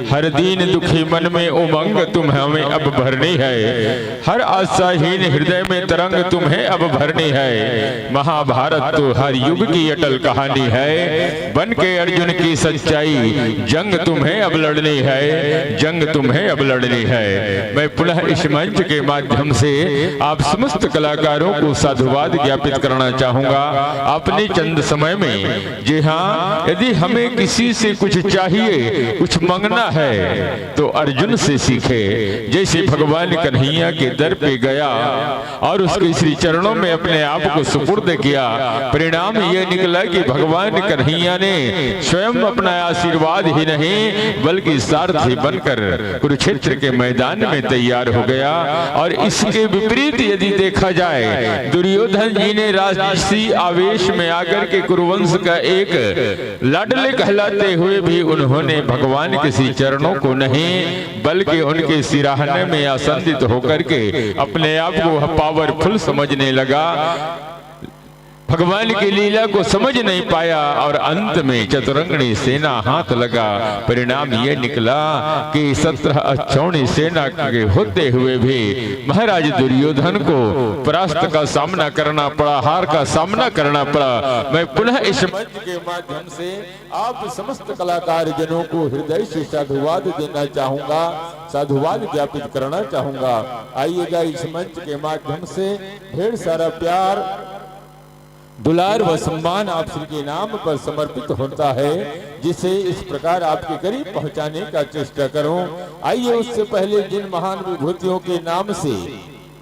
हर दीन दुखी मन में उमंग तुम हमें अब भरनी है, हर आशाहीन हृदय में तरंग तुम्हें अब भरनी है। महाभारत तो हर युग की अटल कहानी है, बन के अर्जुन की सच्चाई जंग तुम्हें अब लड़नी है, जंग तुम्हें अब लड़नी है। मैं पुनः इस मंच के माध्यम से आप समस्त कलाकारों को साधुवाद ज्ञापित करना चाहूंगा अपने चंद समय में। जी हाँ, यदि हमें किसी से कुछ चाहिए, कुछ मांगना है तो अर्जुन से सीखे। जैसे भगवान कन्हैया के दर पे गया और उसके श्री चरणों में अपने आप को सुपुर्द किया, परिणाम यह निकला कि भगवान कन्हैया ने स्वयं अपना आशीर्वाद ही नहीं बल्कि सारथी बनकर कुरुक्षेत्र के मैदान में तैयार हो गया। और इसके विपरीत यदि देखा जाए, दुर्योधन जी ने राजसी आवेश में आकर के कुरुवंश का एक लाडले कहलाते हुए भी उन्होंने भगवान के श्री चरणों को नहीं बल्कि उनके सिराहने में आसंदित होकर के अपने आप को पावरफुल समझने लगा, भगवान की लीला को समझ नहीं पाया और अंत में चतुरंगनी सेना हाथ लगा। परिणाम यह निकला कि 17 अक्षौणी सेना के होते हुए भी महाराज दुर्योधन को परास्त का सामना करना पड़ा, हार का सामना करना पड़ा। मैं पुनः इस मंच के माध्यम से आप समस्त कलाकार जनों को हृदय से साधुवाद देना चाहूंगा, साधुवाद ज्ञापित करना चाहूंगा। आइएगा, इस मंच के माध्यम से ढेर सारा प्यार दुलार व सम्मान आप श्री के नाम पर समर्पित होता है, जिसे इस प्रकार आपके करीब पहुंचाने का चेष्टा करूं। आइए, उससे पहले जिन महान विभूतियों के नाम से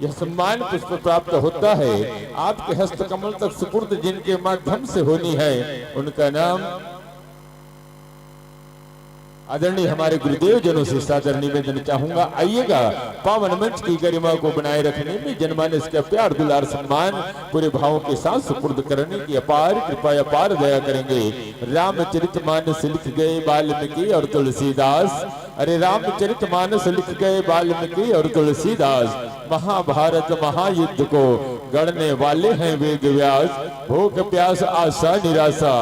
यह सम्मान पुष्प प्राप्त होता है, आपके हस्त कमल तक सुपुर्द जिनके माध्यम से होनी है, उनका नाम आदरणीय हमारे गुरुदेव जनों से सादर निवेदन चाहूंगा। आइएगा, पावन मंच की गरिमा को बनाए रखने में जनमानस का प्यार दुलार सम्मान पूरे भावों के साथ सुपुर्द करने की अपार कृपा अपार दया करेंगे। रामचरितमानस लिख गए वाल्मीकि और तुलसीदास, अरे रामचरितमानस लिख गए वाल्मीकि और तुलसीदास, महाभारत महायुद्ध को गढ़ने वाले हैं वेद व्यास, भूख प्यास आशा निराशा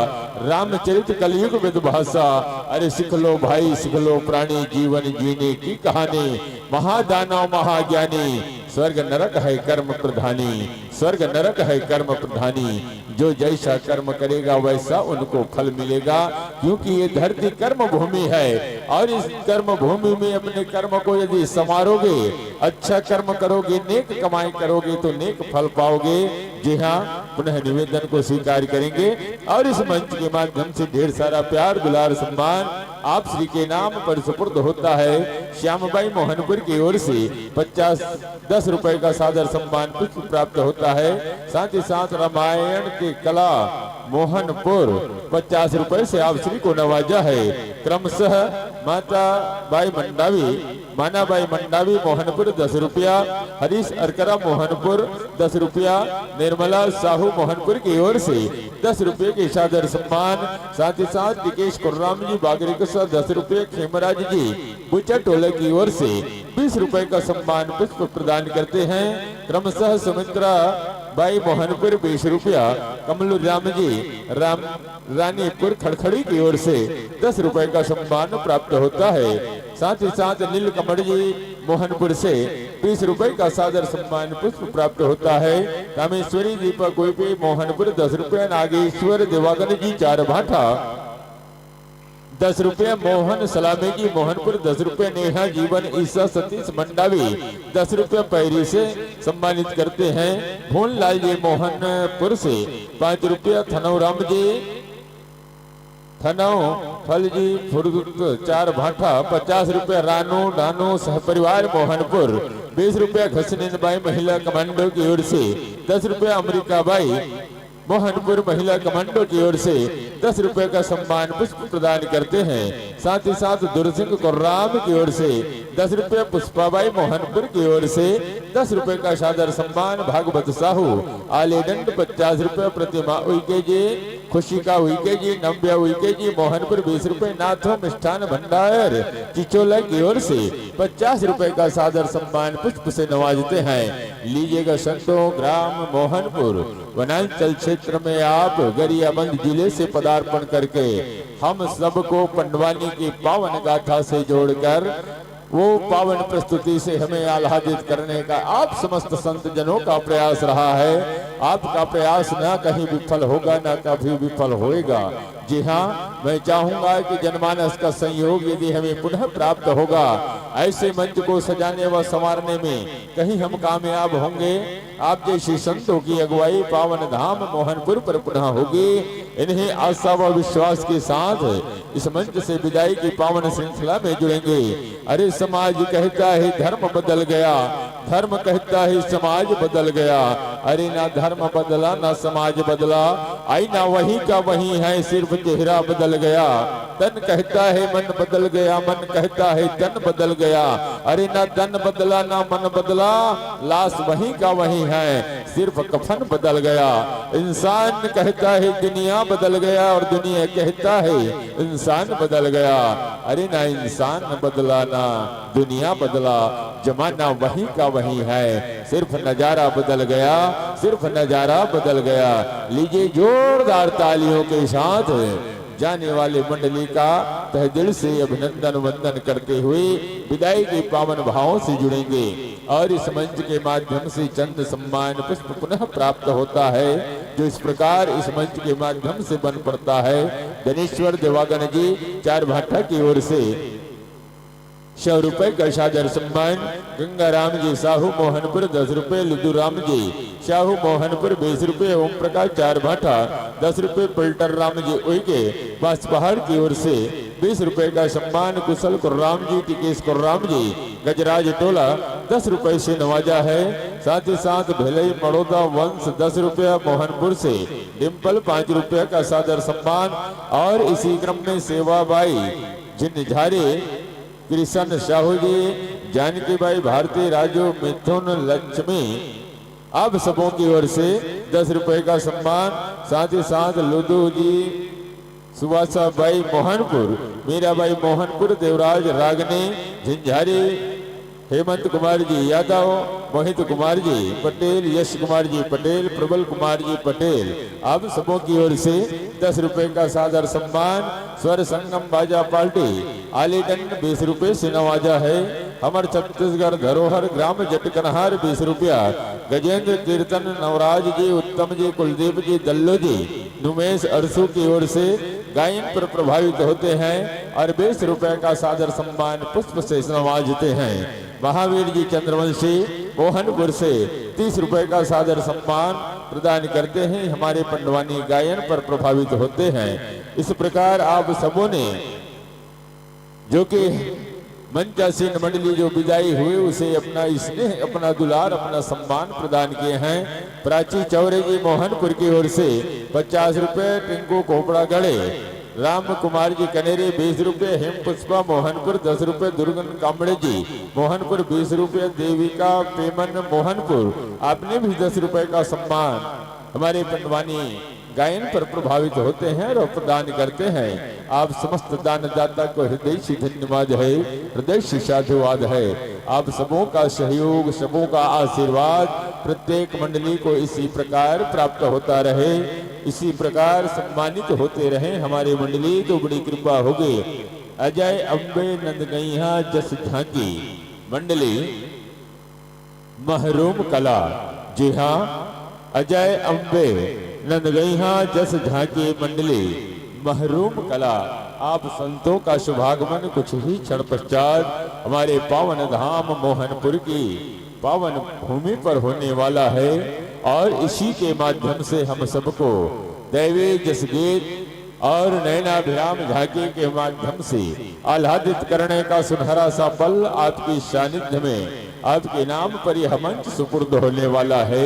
रामचरित कलयुग विद भाषा। अरे सीख लो भाई सीख लो प्राणी जीवन जीने की कहानी, महादानव महाज्ञानी स्वर्ग नरक है कर्म प्रधानी, स्वर्ग नरक है कर्म प्रधानी। जो जैसा कर्म करेगा वैसा उनको फल मिलेगा, क्योंकि ये धरती कर्म भूमि है और इस कर्म भूमि में अपने कर्म को यदि संवारोगे, अच्छा कर्म करोगे, नेक कमाई करोगे तो नेक फल पाओगे। जी हाँ, पुनः निवेदन को स्वीकार करेंगे और इस मंच के माध्यम से ढेर सारा प्यार दुलार सम्मान आप श्री के नाम पर सुपुर्द होता है। श्यामबाई मोहनपुर की ओर से 10 रुपए का सादर सम्मान पुष्प प्राप्त होता है। साथ ही साथ रामायण के कला मोहनपुर 50 रुपए से आप श्री को नवाजा है। क्रमशः माता बाई मंडावी, मानाबाई मंडावी मोहनपुर 10 रुपया, हरीश अरकरा मोहनपुर 10 रुपया, निर्मला साहू मोहनपुर की ओर से 10 रुपये के सादर सम्मान। साथ ही साथ टिकेश कुर्राम जी बागरी के साथ 10 रुपये, खेमराज जी बुचा टोले की ओर से 20 रुपए का सम्मान पुष्प प्रदान करते हैं। क्रमशः सुमित्रा बाई मोहनपुर 20 रुपया, कमलू राम जी राम रानीपुर खड़खड़ी की ओर से 10 रुपए का सम्मान प्राप्त होता है। साथ ही साथ नील कमल जी मोहनपुर से 20 रुपए का सादर सम्मान पुष्प प्राप्त होता है। कामेश्वरी दीपक गोपी मोहनपुर 10 रुपये, नागेश्वर दिवाकर जी 4 भाठा 10 रुपये, मोहन सलामे जी मोहनपुर 10 रुपये, नेहा जीवन ईसा सतीश मंडावी 10 रुपये पैरी से सम्मानित करते हैं। भून लाल जी मोहनपुर से 5 रुपया, थनौ राम जी थनौ फल जी फुर्दुत 4 भाठा 50 रुपये, रानो सहपरिवार मोहनपुर 20 रुपया, घसनीन बाई महिला कमांडो की ओर से 10 रुपया, अमरीका बाई मोहनपुर महिला कमांडो की ओर से 10 रुपए का सम्मान पुष्प प्रदान करते हैं। साथ ही साथ दुर्सिंह कुर्राम की ओर से 10 रुपए, पुष्पाबाई मोहनपुर की ओर से 10 रुपए का सादर सम्मान, भागवत साहू आलेदंड 50 रुपए, प्रतिमा उइके जी, खुशिका उइके जी, नव्या उइके जी मोहनपुर 20 रुपए, नाथो मिष्ठान भंडार चिचोला की ओर से 50 रुपए का सादर सम्मान पुष्प से नवाजते हैं। लीजिएगा संतों, ग्राम मोहनपुर वनांचल क्षेत्र में आप गरियाबंद जिले से पदार्पण करके हम सबको पंडवानी की पावन गाथा से जोड़कर वो पावन प्रस्तुति से हमें आह्लादित करने का आप समस्त संत जनों का प्रयास रहा है। आपका प्रयास न कहीं विफल होगा, न कभी विफल होएगा। जी हाँ, मैं चाहूंगा कि जनमानस का संयोग यदि हमें पुनः प्राप्त होगा, ऐसे मंच को सजाने व संवारने में कहीं हम कामयाब होंगे, आप जैसे संतों की अगुवाई पावन धाम मोहनपुर पर पुनः होगी। इन्हीं आशा व विश्वास के साथ इस मंच से विदाई की पावन श्रृंखला में जुड़ेंगे। अरे समाज कहता है धर्म बदल गया, धर्म कहता है समाज बदल गया। अरे ना धर्म बदला ना समाज बदला, आईना वही का वही है, सिर्फ चेहरा बदल गया। तन कहता है मन बदल गया, मन कहता है तन बदल गया। अरे ना तन बदला ना मन बदला, लाश वही का वही है, सिर्फ कफन बदल गया। इंसान कहता है दुनिया बदल गया और दुनिया कहता है इंसान बदल गया। अरे ना इंसान बदला ना दुनिया बदला, जमाना वही का वही है, सिर्फ नजारा बदल गया, सिर्फ नजारा बदल गया। लीजिए जोरदार तालियों के साथ जाने वाले मंडली का तहे दिल से अभिनंदन वंदन करते हुए विदाई के पावन भावों से जुड़ेंगे और इस मंच के माध्यम से चंद सम्मान पुष्प पुनः प्राप्त होता है, जो इस प्रकार इस मंच के माध्यम से बन पड़ता है। धनेश्वर देवागन जी चार भाटा की ओर से 100 रुपए का सादर सम्मान, गंगाराम जी साहू मोहनपुर 10 रुपए, लुदुराम जी साहू मोहनपुर 20 रुपए, ओम प्रकाश चार भाटा 10 रुपए, पलटर राम जी उइके बांसपहाड़ की ओर से 20 रुपए का सम्मान, कुशल कुर्राम जी, टिकेश कुर्राम जी गजराज टोला 10 रुपए से नवाजा है। साथ ही साथ भिलई मड़ोदा वंश 10 रुपया मोहनपुर से, डिम्पल 5 रुपए का सादर सम्मान और इसी क्रम में सेवाबाई जिनझारे, कृष्ण साहू जी, जानकी बाई भारती, राजू, मिथुन, लक्ष्मी आप सबों की ओर से 10 रुपए का सम्मान। साथ ही साथ लुदू जी, सुभाषा बाई मोहनपुर, मीराबाई मोहनपुर, देवराज रागनी झिंझारी, हेमंत कुमार जी यादव, मोहित कुमार जी पटेल, यश कुमार जी पटेल, प्रबल कुमार जी पटेल आप सबों की ओर से 10 रुपए का सादर सम्मान। स्वर संगम बाजा पार्टी आलीगंज 20 रुपए से नवाजा है। हमारे छत्तीसगढ़ धरोहर ग्राम जटकनहार 20 रुपया, गजेंद्र कीर्तन नवराज जी, उत्तम जी, कुलदीप जी, दल्लो जी, नुमेश अरसू की ओर से गायन पर प्रभावित होते हैं और 20 रुपए का सादर सम्मान पुष्प से नवाजते हैं। महावीर जी चंद्रवंशी मोहनपुर से 30 रुपए का सादर सम्मान प्रदान करते हैं, हमारे पंडवानी गायन पर प्रभावित होते हैं। इस प्रकार आप सबों ने जो कि मंचासीन मंडली जो विदाई हुए उसे अपना स्नेह, अपना दुलार, अपना सम्मान प्रदान किए हैं। प्राची चौरे जी मोहनपुर की ओर से 50 रुपए, टिंकू कोपड़ा गढ़े, राम कुमार जी कनेरे 20 रुपए, हेम पुष्पा मोहनपुर 10 रुपए, दुर्गन कामड़े जी मोहनपुर 20 रुपए, देविका पेमन मोहनपुर आपने भी 10 रुपए का सम्मान हमारे पंडवानी गायन पर प्रभावित होते हैं और प्रदान करते हैं। आप समस्त दानदाता को हृदय से धन्यवाद है, हृदय से साधुवाद है। आप सबों का सहयोग, सबों का आशीर्वाद प्रत्येक मंडली को इसी प्रकार प्राप्त होता रहे, इसी प्रकार सम्मानित होते रहे हमारे मंडली, तो बड़ी कृपा होगी। अजय अम्बे नंदगैया जस झांकी मंडली महरूम कला, जी हाँ, अजय अम्बे नंदगैया जस झांकी मंडली महरूम कला। आप संतों का शुभागमन कुछ ही क्षण पश्चात हमारे पावन धाम मोहनपुर की पावन भूमि पर होने वाला है और इसी के माध्यम से हम सबको दैवी जसगीत और नैनाभिराम झांकी के माध्यम से आह्लादित करने का सुनहरा सा पल आपकी सानिध्य में आपके नाम पर यह मंच सुपुर्द होने वाला है।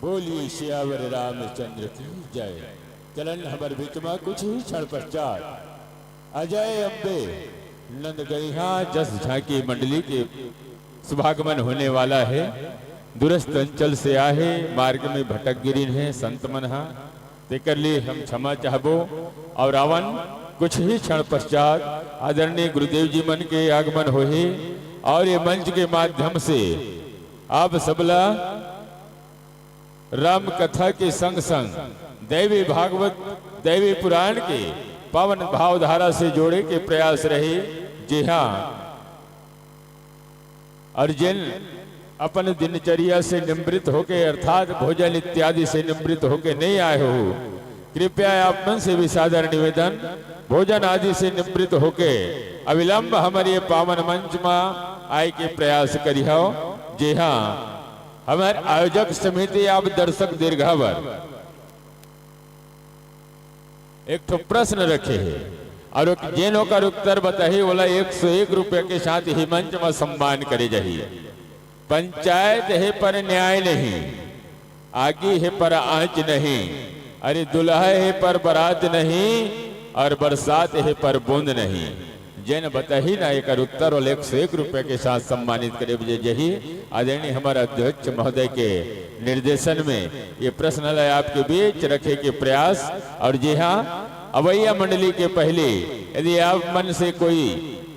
बोलिए श्यावर रामचंद्र की जय। चलन हमारे बीच में कुछ ही क्षण पश्चात अजय अम्बे नंद गरिहा जस झांकी मंडली के शुभागमन होने वाला है। दूरस्थ अंचल से आए मार्ग में भटक गिरिन है संत मनहा तेकर लिए हम क्षमा चाहबो और रावण कुछ ही क्षण पश्चात आदरणीय गुरुदेव जी मन के आगमन होए और ये मंच के माध्यम से आप सबला राम कथा के संग संग दैवी भागवत दैवी पुराण के पावन भावधारा से जोड़े के प्रयास रहे। जी हाँ, और जिन अपन दिनचर्या से निवृत्त होके अर्थात भोजन इत्यादि से निवृत्त होके नहीं आए हो, कृपया आप मन से भी सादर निवेदन भोजन आदि से निवृत्त होके अविलंब हमारे पावन मंच में आय के प्रयास करियो। जी हाँ, हमारे आयोजक समिति आप दर्शक दीर्घावर एक तो प्रश्न रखे है और जेनो का उत्तर बताइए बोला 101 रुपए के साथ ही मंच में सम्मान करे जाइए। पंचायत है पर न्याय नहीं, आगे है पर आंच नहीं, अरे दुल्हा है पर बारात नहीं और बरसात है पर बूंद नहीं। जैन बताही ना एक उत्तर और 101 रुपए के साथ सम्मानित करे जही आदरणीय हमारा अध्यक्ष महोदय के निर्देशन में ये प्रश्नालय आपके बीच रखे के प्रयास। और जी हाँ, अवैया मंडली के पहले यदि आप मन से कोई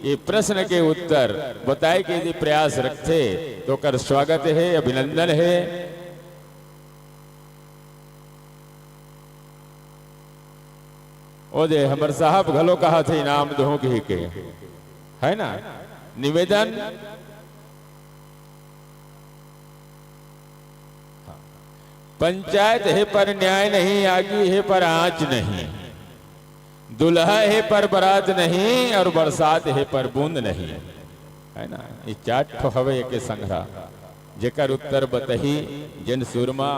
ये प्रश्न के उत्तर बताए के यदि प्रयास रखते तो कर स्वागत है, अभिनंदन है। ओ दे हमर साहब घलो कहा थे इनाम दो के है ना निवेदन। पंचायत है पर न्याय नहीं, आगी है पर आंच नहीं, दुल्हा है पर बारात नहीं और बरसात है पर बूंद नहीं, है ना। ये 4 ठो हवे के संग्रह जेकर उत्तर बतही जिन सूरमा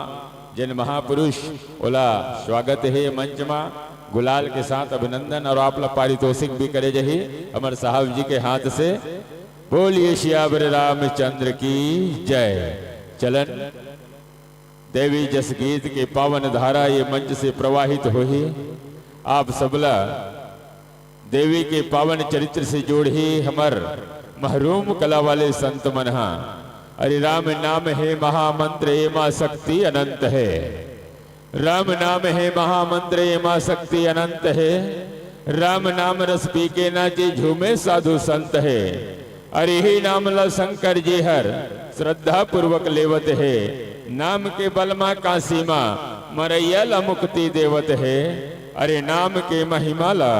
जिन महापुरुष ओला स्वागत है मंच में गुलाल के साथ अभिनंदन और आप लोग पारितोषिक भी करे जही अमर साहब जी के हाथ से। बोलिए श्यावर रामचंद्र की जय। चलन देवी जस गीत के पावन धारा ये मंच से प्रवाहित हुई। आप सबला देवी के पावन चरित्र से जोड़ी हमर महरूम कला वाले संत मनहा। अरे राम नाम है महामंत्र ये मां शक्ति अनंत है, राम नाम है महामंत्र ये मां शक्ति अनंत है, राम नाम रस पी के नाचे झूमे साधु संत है। अरे ही नाम ला शंकर जी हर श्रद्धा पूर्वक लेवत है, नाम के बल मां काशी मां मरैया ला मुक्ति देवत है। अरे नाम के महिमा ला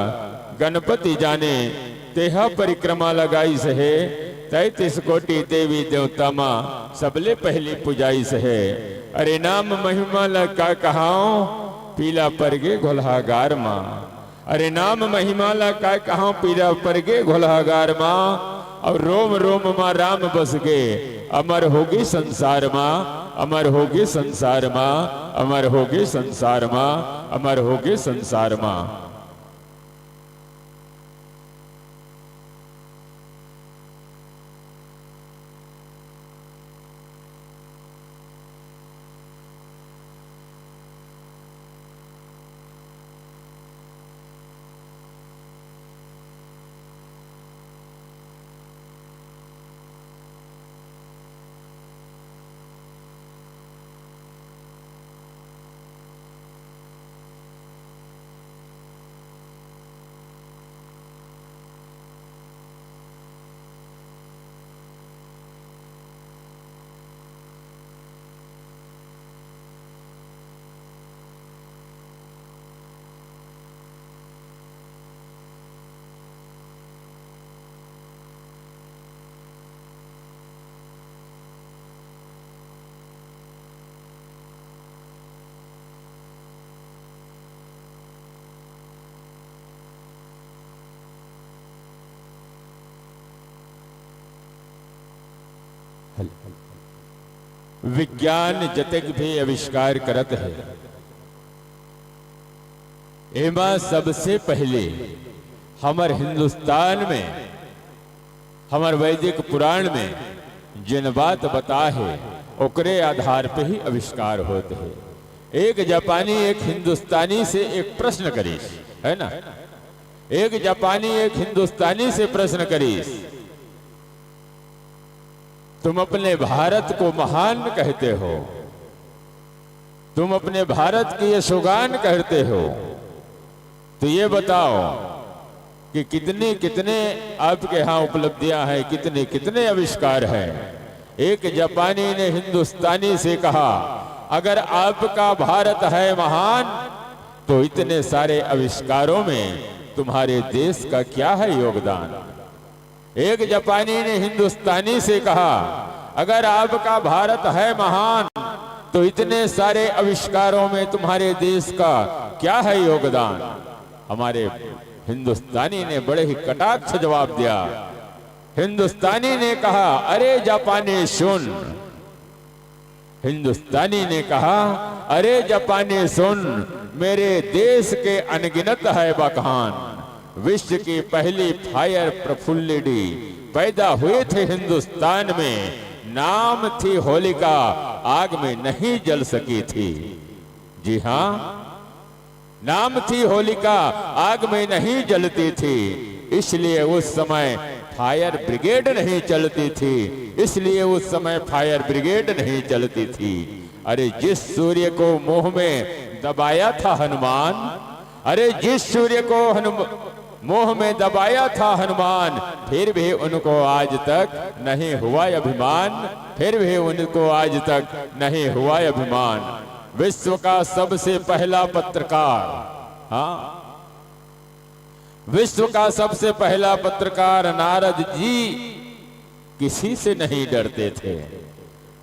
गणपति जाने तेहा परिक्रमा लगाई है, 33 कोटि देवी देवता मां सबले पहली पुजाई है। अरे नाम महिमा ला का कहाओ पीला परगे घोलहागार मां, अरे नाम महिमा ला का कहाओ पीला परगे घोलहागार मां, और रोम रोम मां राम बस गए अमर होगी संसार मां, अमर होगी संसार मां, अमर होगी संसार मां, अमर होगी संसार मां। विज्ञान जतक भी आविष्कार करत है, एमा सबसे पहले हमार हिंदुस्तान में हमार वैदिक पुराण में जिन बात बता है ओकरे आधार पे ही आविष्कार होते हैं। एक जापानी एक हिंदुस्तानी से एक प्रश्न करीस, है ना, एक जापानी एक हिंदुस्तानी से प्रश्न करीस, तुम अपने भारत को महान कहते हो, तुम अपने भारत की यशोगान कहते हो, तो ये बताओ कि कितने कितने आपके यहाँ उपलब्धियां हैं, कितने कितने आविष्कार हैं। एक जापानी ने हिंदुस्तानी से कहा, अगर आपका भारत है महान तो इतने सारे आविष्कारों में तुम्हारे देश का क्या है योगदान। एक जापानी ने हिंदुस्तानी से कहा, अगर आपका भारत है महान तो इतने सारे आविष्कारों में तुम्हारे देश का क्या है योगदान। हमारे हिंदुस्तानी ने बड़े ही कटाक्ष जवाब दिया। हिंदुस्तानी ने कहा, अरे जापानी सुन। हिंदुस्तानी ने कहा, अरे जापानी सुन, मेरे देश के अनगिनत है बखान। विश्व की पहली फायर प्रफुल्लिडी पैदा हुए थे हिंदुस्तान में, नाम थी होलिका, आग में नहीं जल सकी थी। जी हां, नाम थी होलिका, आग में नहीं जलती थी, इसलिए उस समय फायर ब्रिगेड नहीं चलती थी, इसलिए उस समय फायर ब्रिगेड नहीं चलती थी। अरे जिस सूर्य को मुंह में दबाया था हनुमान, अरे जिस सूर्य को मुंह में दबाया था हनुमान, फिर भी उनको आज तक नहीं हुआ अभिमान, फिर भी उनको आज तक नहीं हुआ अभिमान। विश्व का सबसे पहला पत्रकार, हाँ, विश्व का सबसे पहला पत्रकार नारद जी किसी से नहीं डरते थे।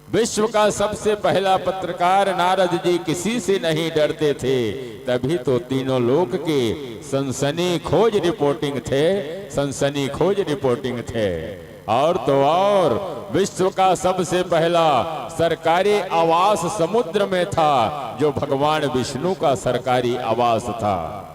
विश्व का सबसे पहला पत्रकार नारद जी किसी से नहीं डरते थे, तभी तो तीनों लोक के सनसनीखेज रिपोर्टिंग थे, सनसनीखेज रिपोर्टिंग थे। और तो और विश्व का सबसे पहला सरकारी आवास समुद्र में था, जो भगवान विष्णु का सरकारी आवास था।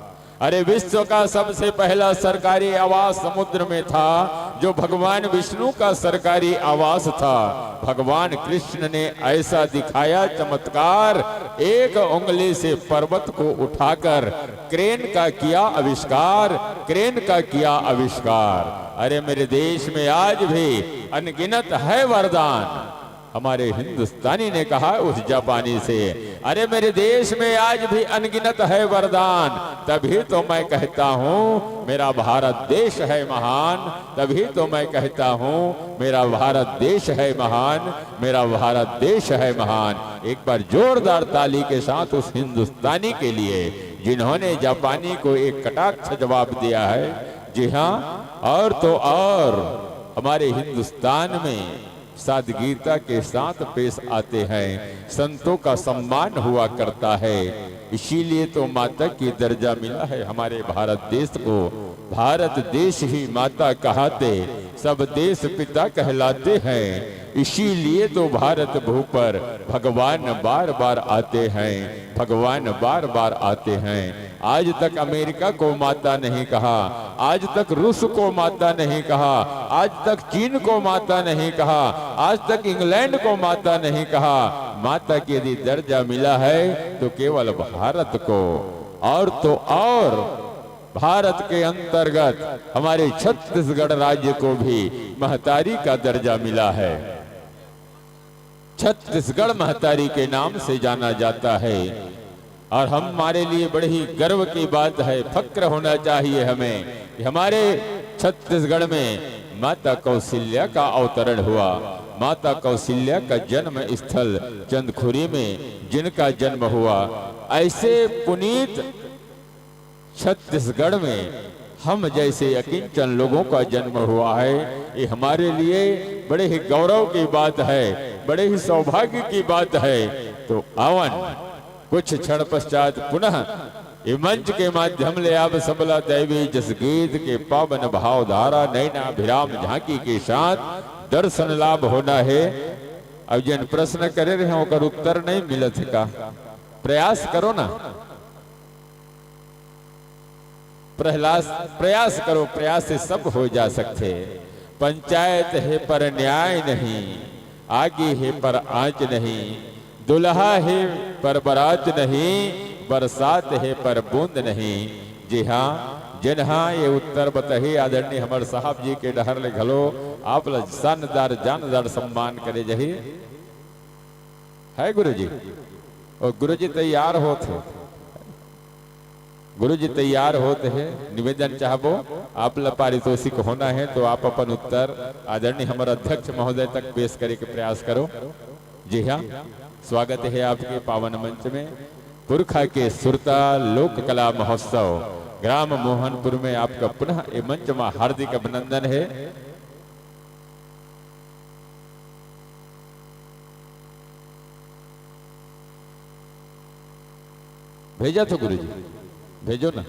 अरे विश्व का सबसे पहला सरकारी आवास समुद्र में था, जो भगवान विष्णु का सरकारी आवास था। भगवान कृष्ण ने ऐसा दिखाया चमत्कार, एक उंगली से पर्वत को उठाकर क्रेन का किया आविष्कार, क्रेन का किया आविष्कार। अरे मेरे देश में आज भी अनगिनत है वरदान। हमारे हिंदुस्तानी ने कहा उस जापानी से, अरे मेरे देश में आज भी अनगिनत है वरदान, तभी तो मैं कहता हूँ मेरा भारत देश है महान, तभी तो मैं कहता हूँ मेरा भारत देश है महान, मेरा भारत देश है महान। एक बार जोरदार ताली के साथ उस हिंदुस्तानी के लिए जिन्होंने जापानी को एक कटाक्ष जवाब दिया है। जी हाँ, और तो और हमारे हिंदुस्तान में सादगीता के साथ पेश आते हैं, संतों का सम्मान हुआ करता है, इसीलिए तो माता की दर्जा मिला है हमारे भारत देश को। भारत देश ही माता कहते, सब देश पिता कहलाते हैं, इसीलिए तो भारत भू पर भगवान बार बार आते हैं, भगवान बार बार आते हैं। आज तक अमेरिका को माता नहीं कहा, आज तक रूस को माता नहीं कहा, आज तक चीन को माता नहीं कहा, आज तक इंग्लैंड को माता नहीं कहा। माता की यदि दर्जा मिला है तो केवल भारत को। और तो और भारत के अंतर्गत हमारे छत्तीसगढ़ राज्य को भी महतारी का दर्जा मिला है। छत्तीसगढ़ महतारी के नाम से जाना जाता है, और हमारे लिए बड़े ही गर्व की बात है, फक्र होना चाहिए हमें कि हमारे छत्तीसगढ़ में माता कौशल्या का अवतरण हुआ। माता कौशल्या का जन्म स्थल चंदखुरी में जिनका जन्म हुआ, ऐसे पुनीत छत्तीसगढ़ में हम जैसे अकिंचन लोगों का जन्म हुआ है। ये हमारे लिए बड़े ही गौरव की बात है, बड़े ही सौभाग्य की बात है। तो आवन कुछ क्षण पश्चात पुनः ये मंच के माध्यम ले आप सबला दैवी जस गीत के पावन भाव धारा नैना भिराम झांकी के साथ दर्शन लाभ होना है। अब जिन प्रश्न करे रहे होकर उत्तर नहीं मिलत का, प्रयास करो ना, प्रयास करो, प्रयास से सब हो जा सकते। पंचायत है पर न्याय नहीं, आगे है पर आंच नहीं, दुल्हा है पर बारात नहीं, बरसात है पर बूंद नहीं। जी हाँ, जिन्हा ये उत्तर बतही आदरणीय हमर साहब जी के डहर ले घलो आप ल शानदार जानदार सम्मान करे जही है गुरु जी। और गुरु जी तैयार होते, गुरु जी तैयार होते हैं। निवेदन चाहबो आप ल पारितोषिक होना है तो आप अपन उत्तर आदरणीय हमारे अध्यक्ष महोदय तक पेश करे के प्रयास करो। जी हाँ, स्वागत है आपके पावन मंच में। पुरखा के सुरता लोक कला महोत्सव ग्राम मोहनपुर में आपका पुनः ये मंच में हार्दिक अभिनंदन है। भेजा तो गुरु जी, भेजो ना।